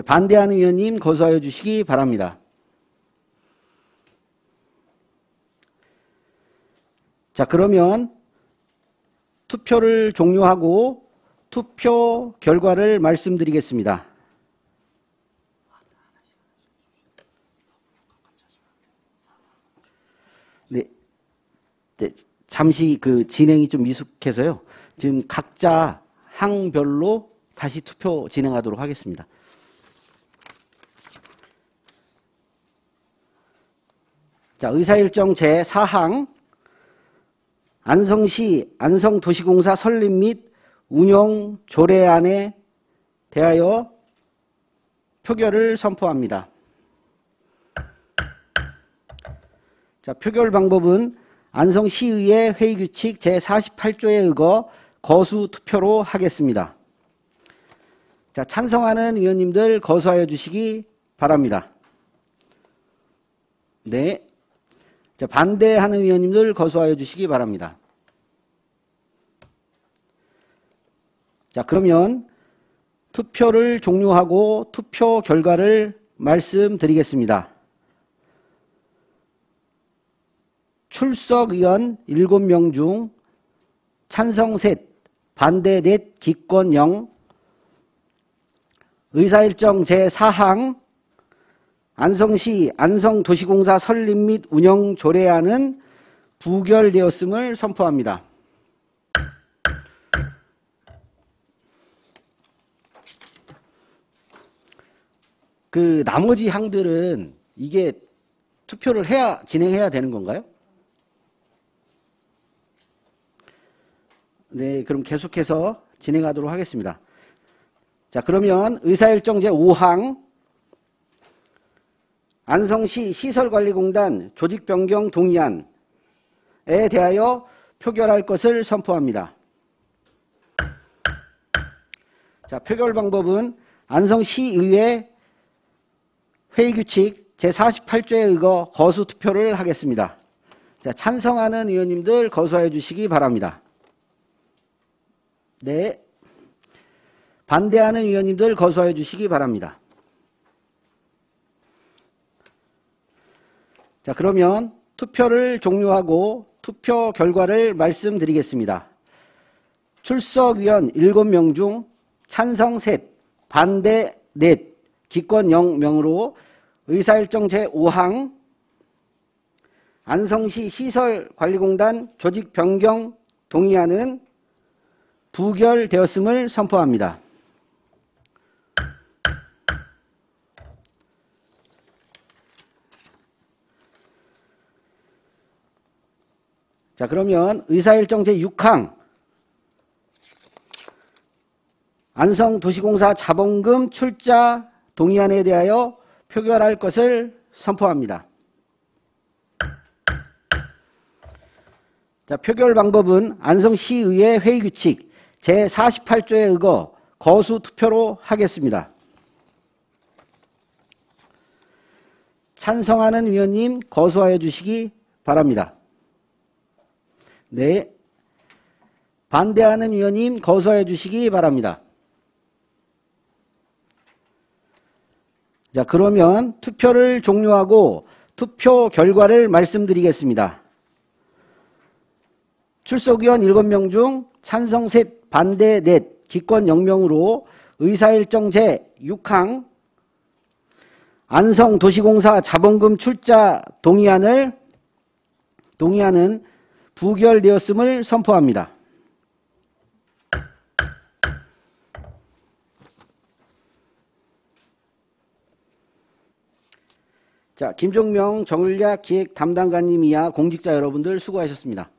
Speaker 1: 반대하는 위원님 거수하여 주시기 바랍니다. 자, 그러면 투표를 종료하고 투표 결과를 말씀드리겠습니다. 네, 잠시 그 진행이 좀 미숙해서요. 지금 각자 항별로 다시 투표 진행하도록 하겠습니다. 자, 의사일정 제4항 안성시 안성도시공사 설립 및 운영 조례안에 대하여 표결을 선포합니다. 자, 표결 방법은 안성시의회 회의규칙 제48조에 의거 거수 투표로 하겠습니다. 자, 찬성하는 위원님들 거수하여 주시기 바랍니다. 네. 자, 반대하는 위원님들 거수하여 주시기 바랍니다. 자, 그러면 투표를 종료하고 투표 결과를 말씀드리겠습니다. 출석 의원 7명 중 찬성 셋, 반대 넷, 기권 0. 의사일정 제4항 안성시 안성도시공사 설립 및 운영 조례안은 부결되었음을 선포합니다. 그 나머지 항들은 이게 투표를 해야 진행해야 되는 건가요? 네, 그럼 계속해서 진행하도록 하겠습니다. 자, 그러면 의사일정 제5항 안성시 시설관리공단 조직변경 동의안에 대하여 표결할 것을 선포합니다. 자, 표결 방법은 안성시의회 회의규칙 제48조에 의거 거수 투표를 하겠습니다. 자, 찬성하는 의원님들 거수하여 주시기 바랍니다. 네. 반대하는 의원님들 거수하여 주시기 바랍니다. 자, 그러면 투표를 종료하고 투표 결과를 말씀드리겠습니다. 출석위원 7명 중 찬성 셋, 반대 넷, 기권 0명으로 의사일정 제5항 안성시 시설관리공단 조직 변경 동의안은 부결되었음을 선포합니다. 자, 그러면 의사일정 제6항 안성도시공사 자본금 출자 동의안에 대하여 표결할 것을 선포합니다. 자, 표결 방법은 안성시의회 회의규칙 제48조에 의거 거수 투표로 하겠습니다. 찬성하는 위원님 거수하여 주시기 바랍니다. 네. 반대하는 위원님 거수하여 주시기 바랍니다. 자, 그러면 투표를 종료하고 투표 결과를 말씀드리겠습니다. 출석위원 7명 중 찬성 셋, 반대 넷, 기권 0명으로 의사일정 제6항 안성도시공사 자본금 출자 동의안은 부결되었음을 선포합니다. 자, 김종명 전략기획 담당관님 이하 공직자 여러분들 수고하셨습니다.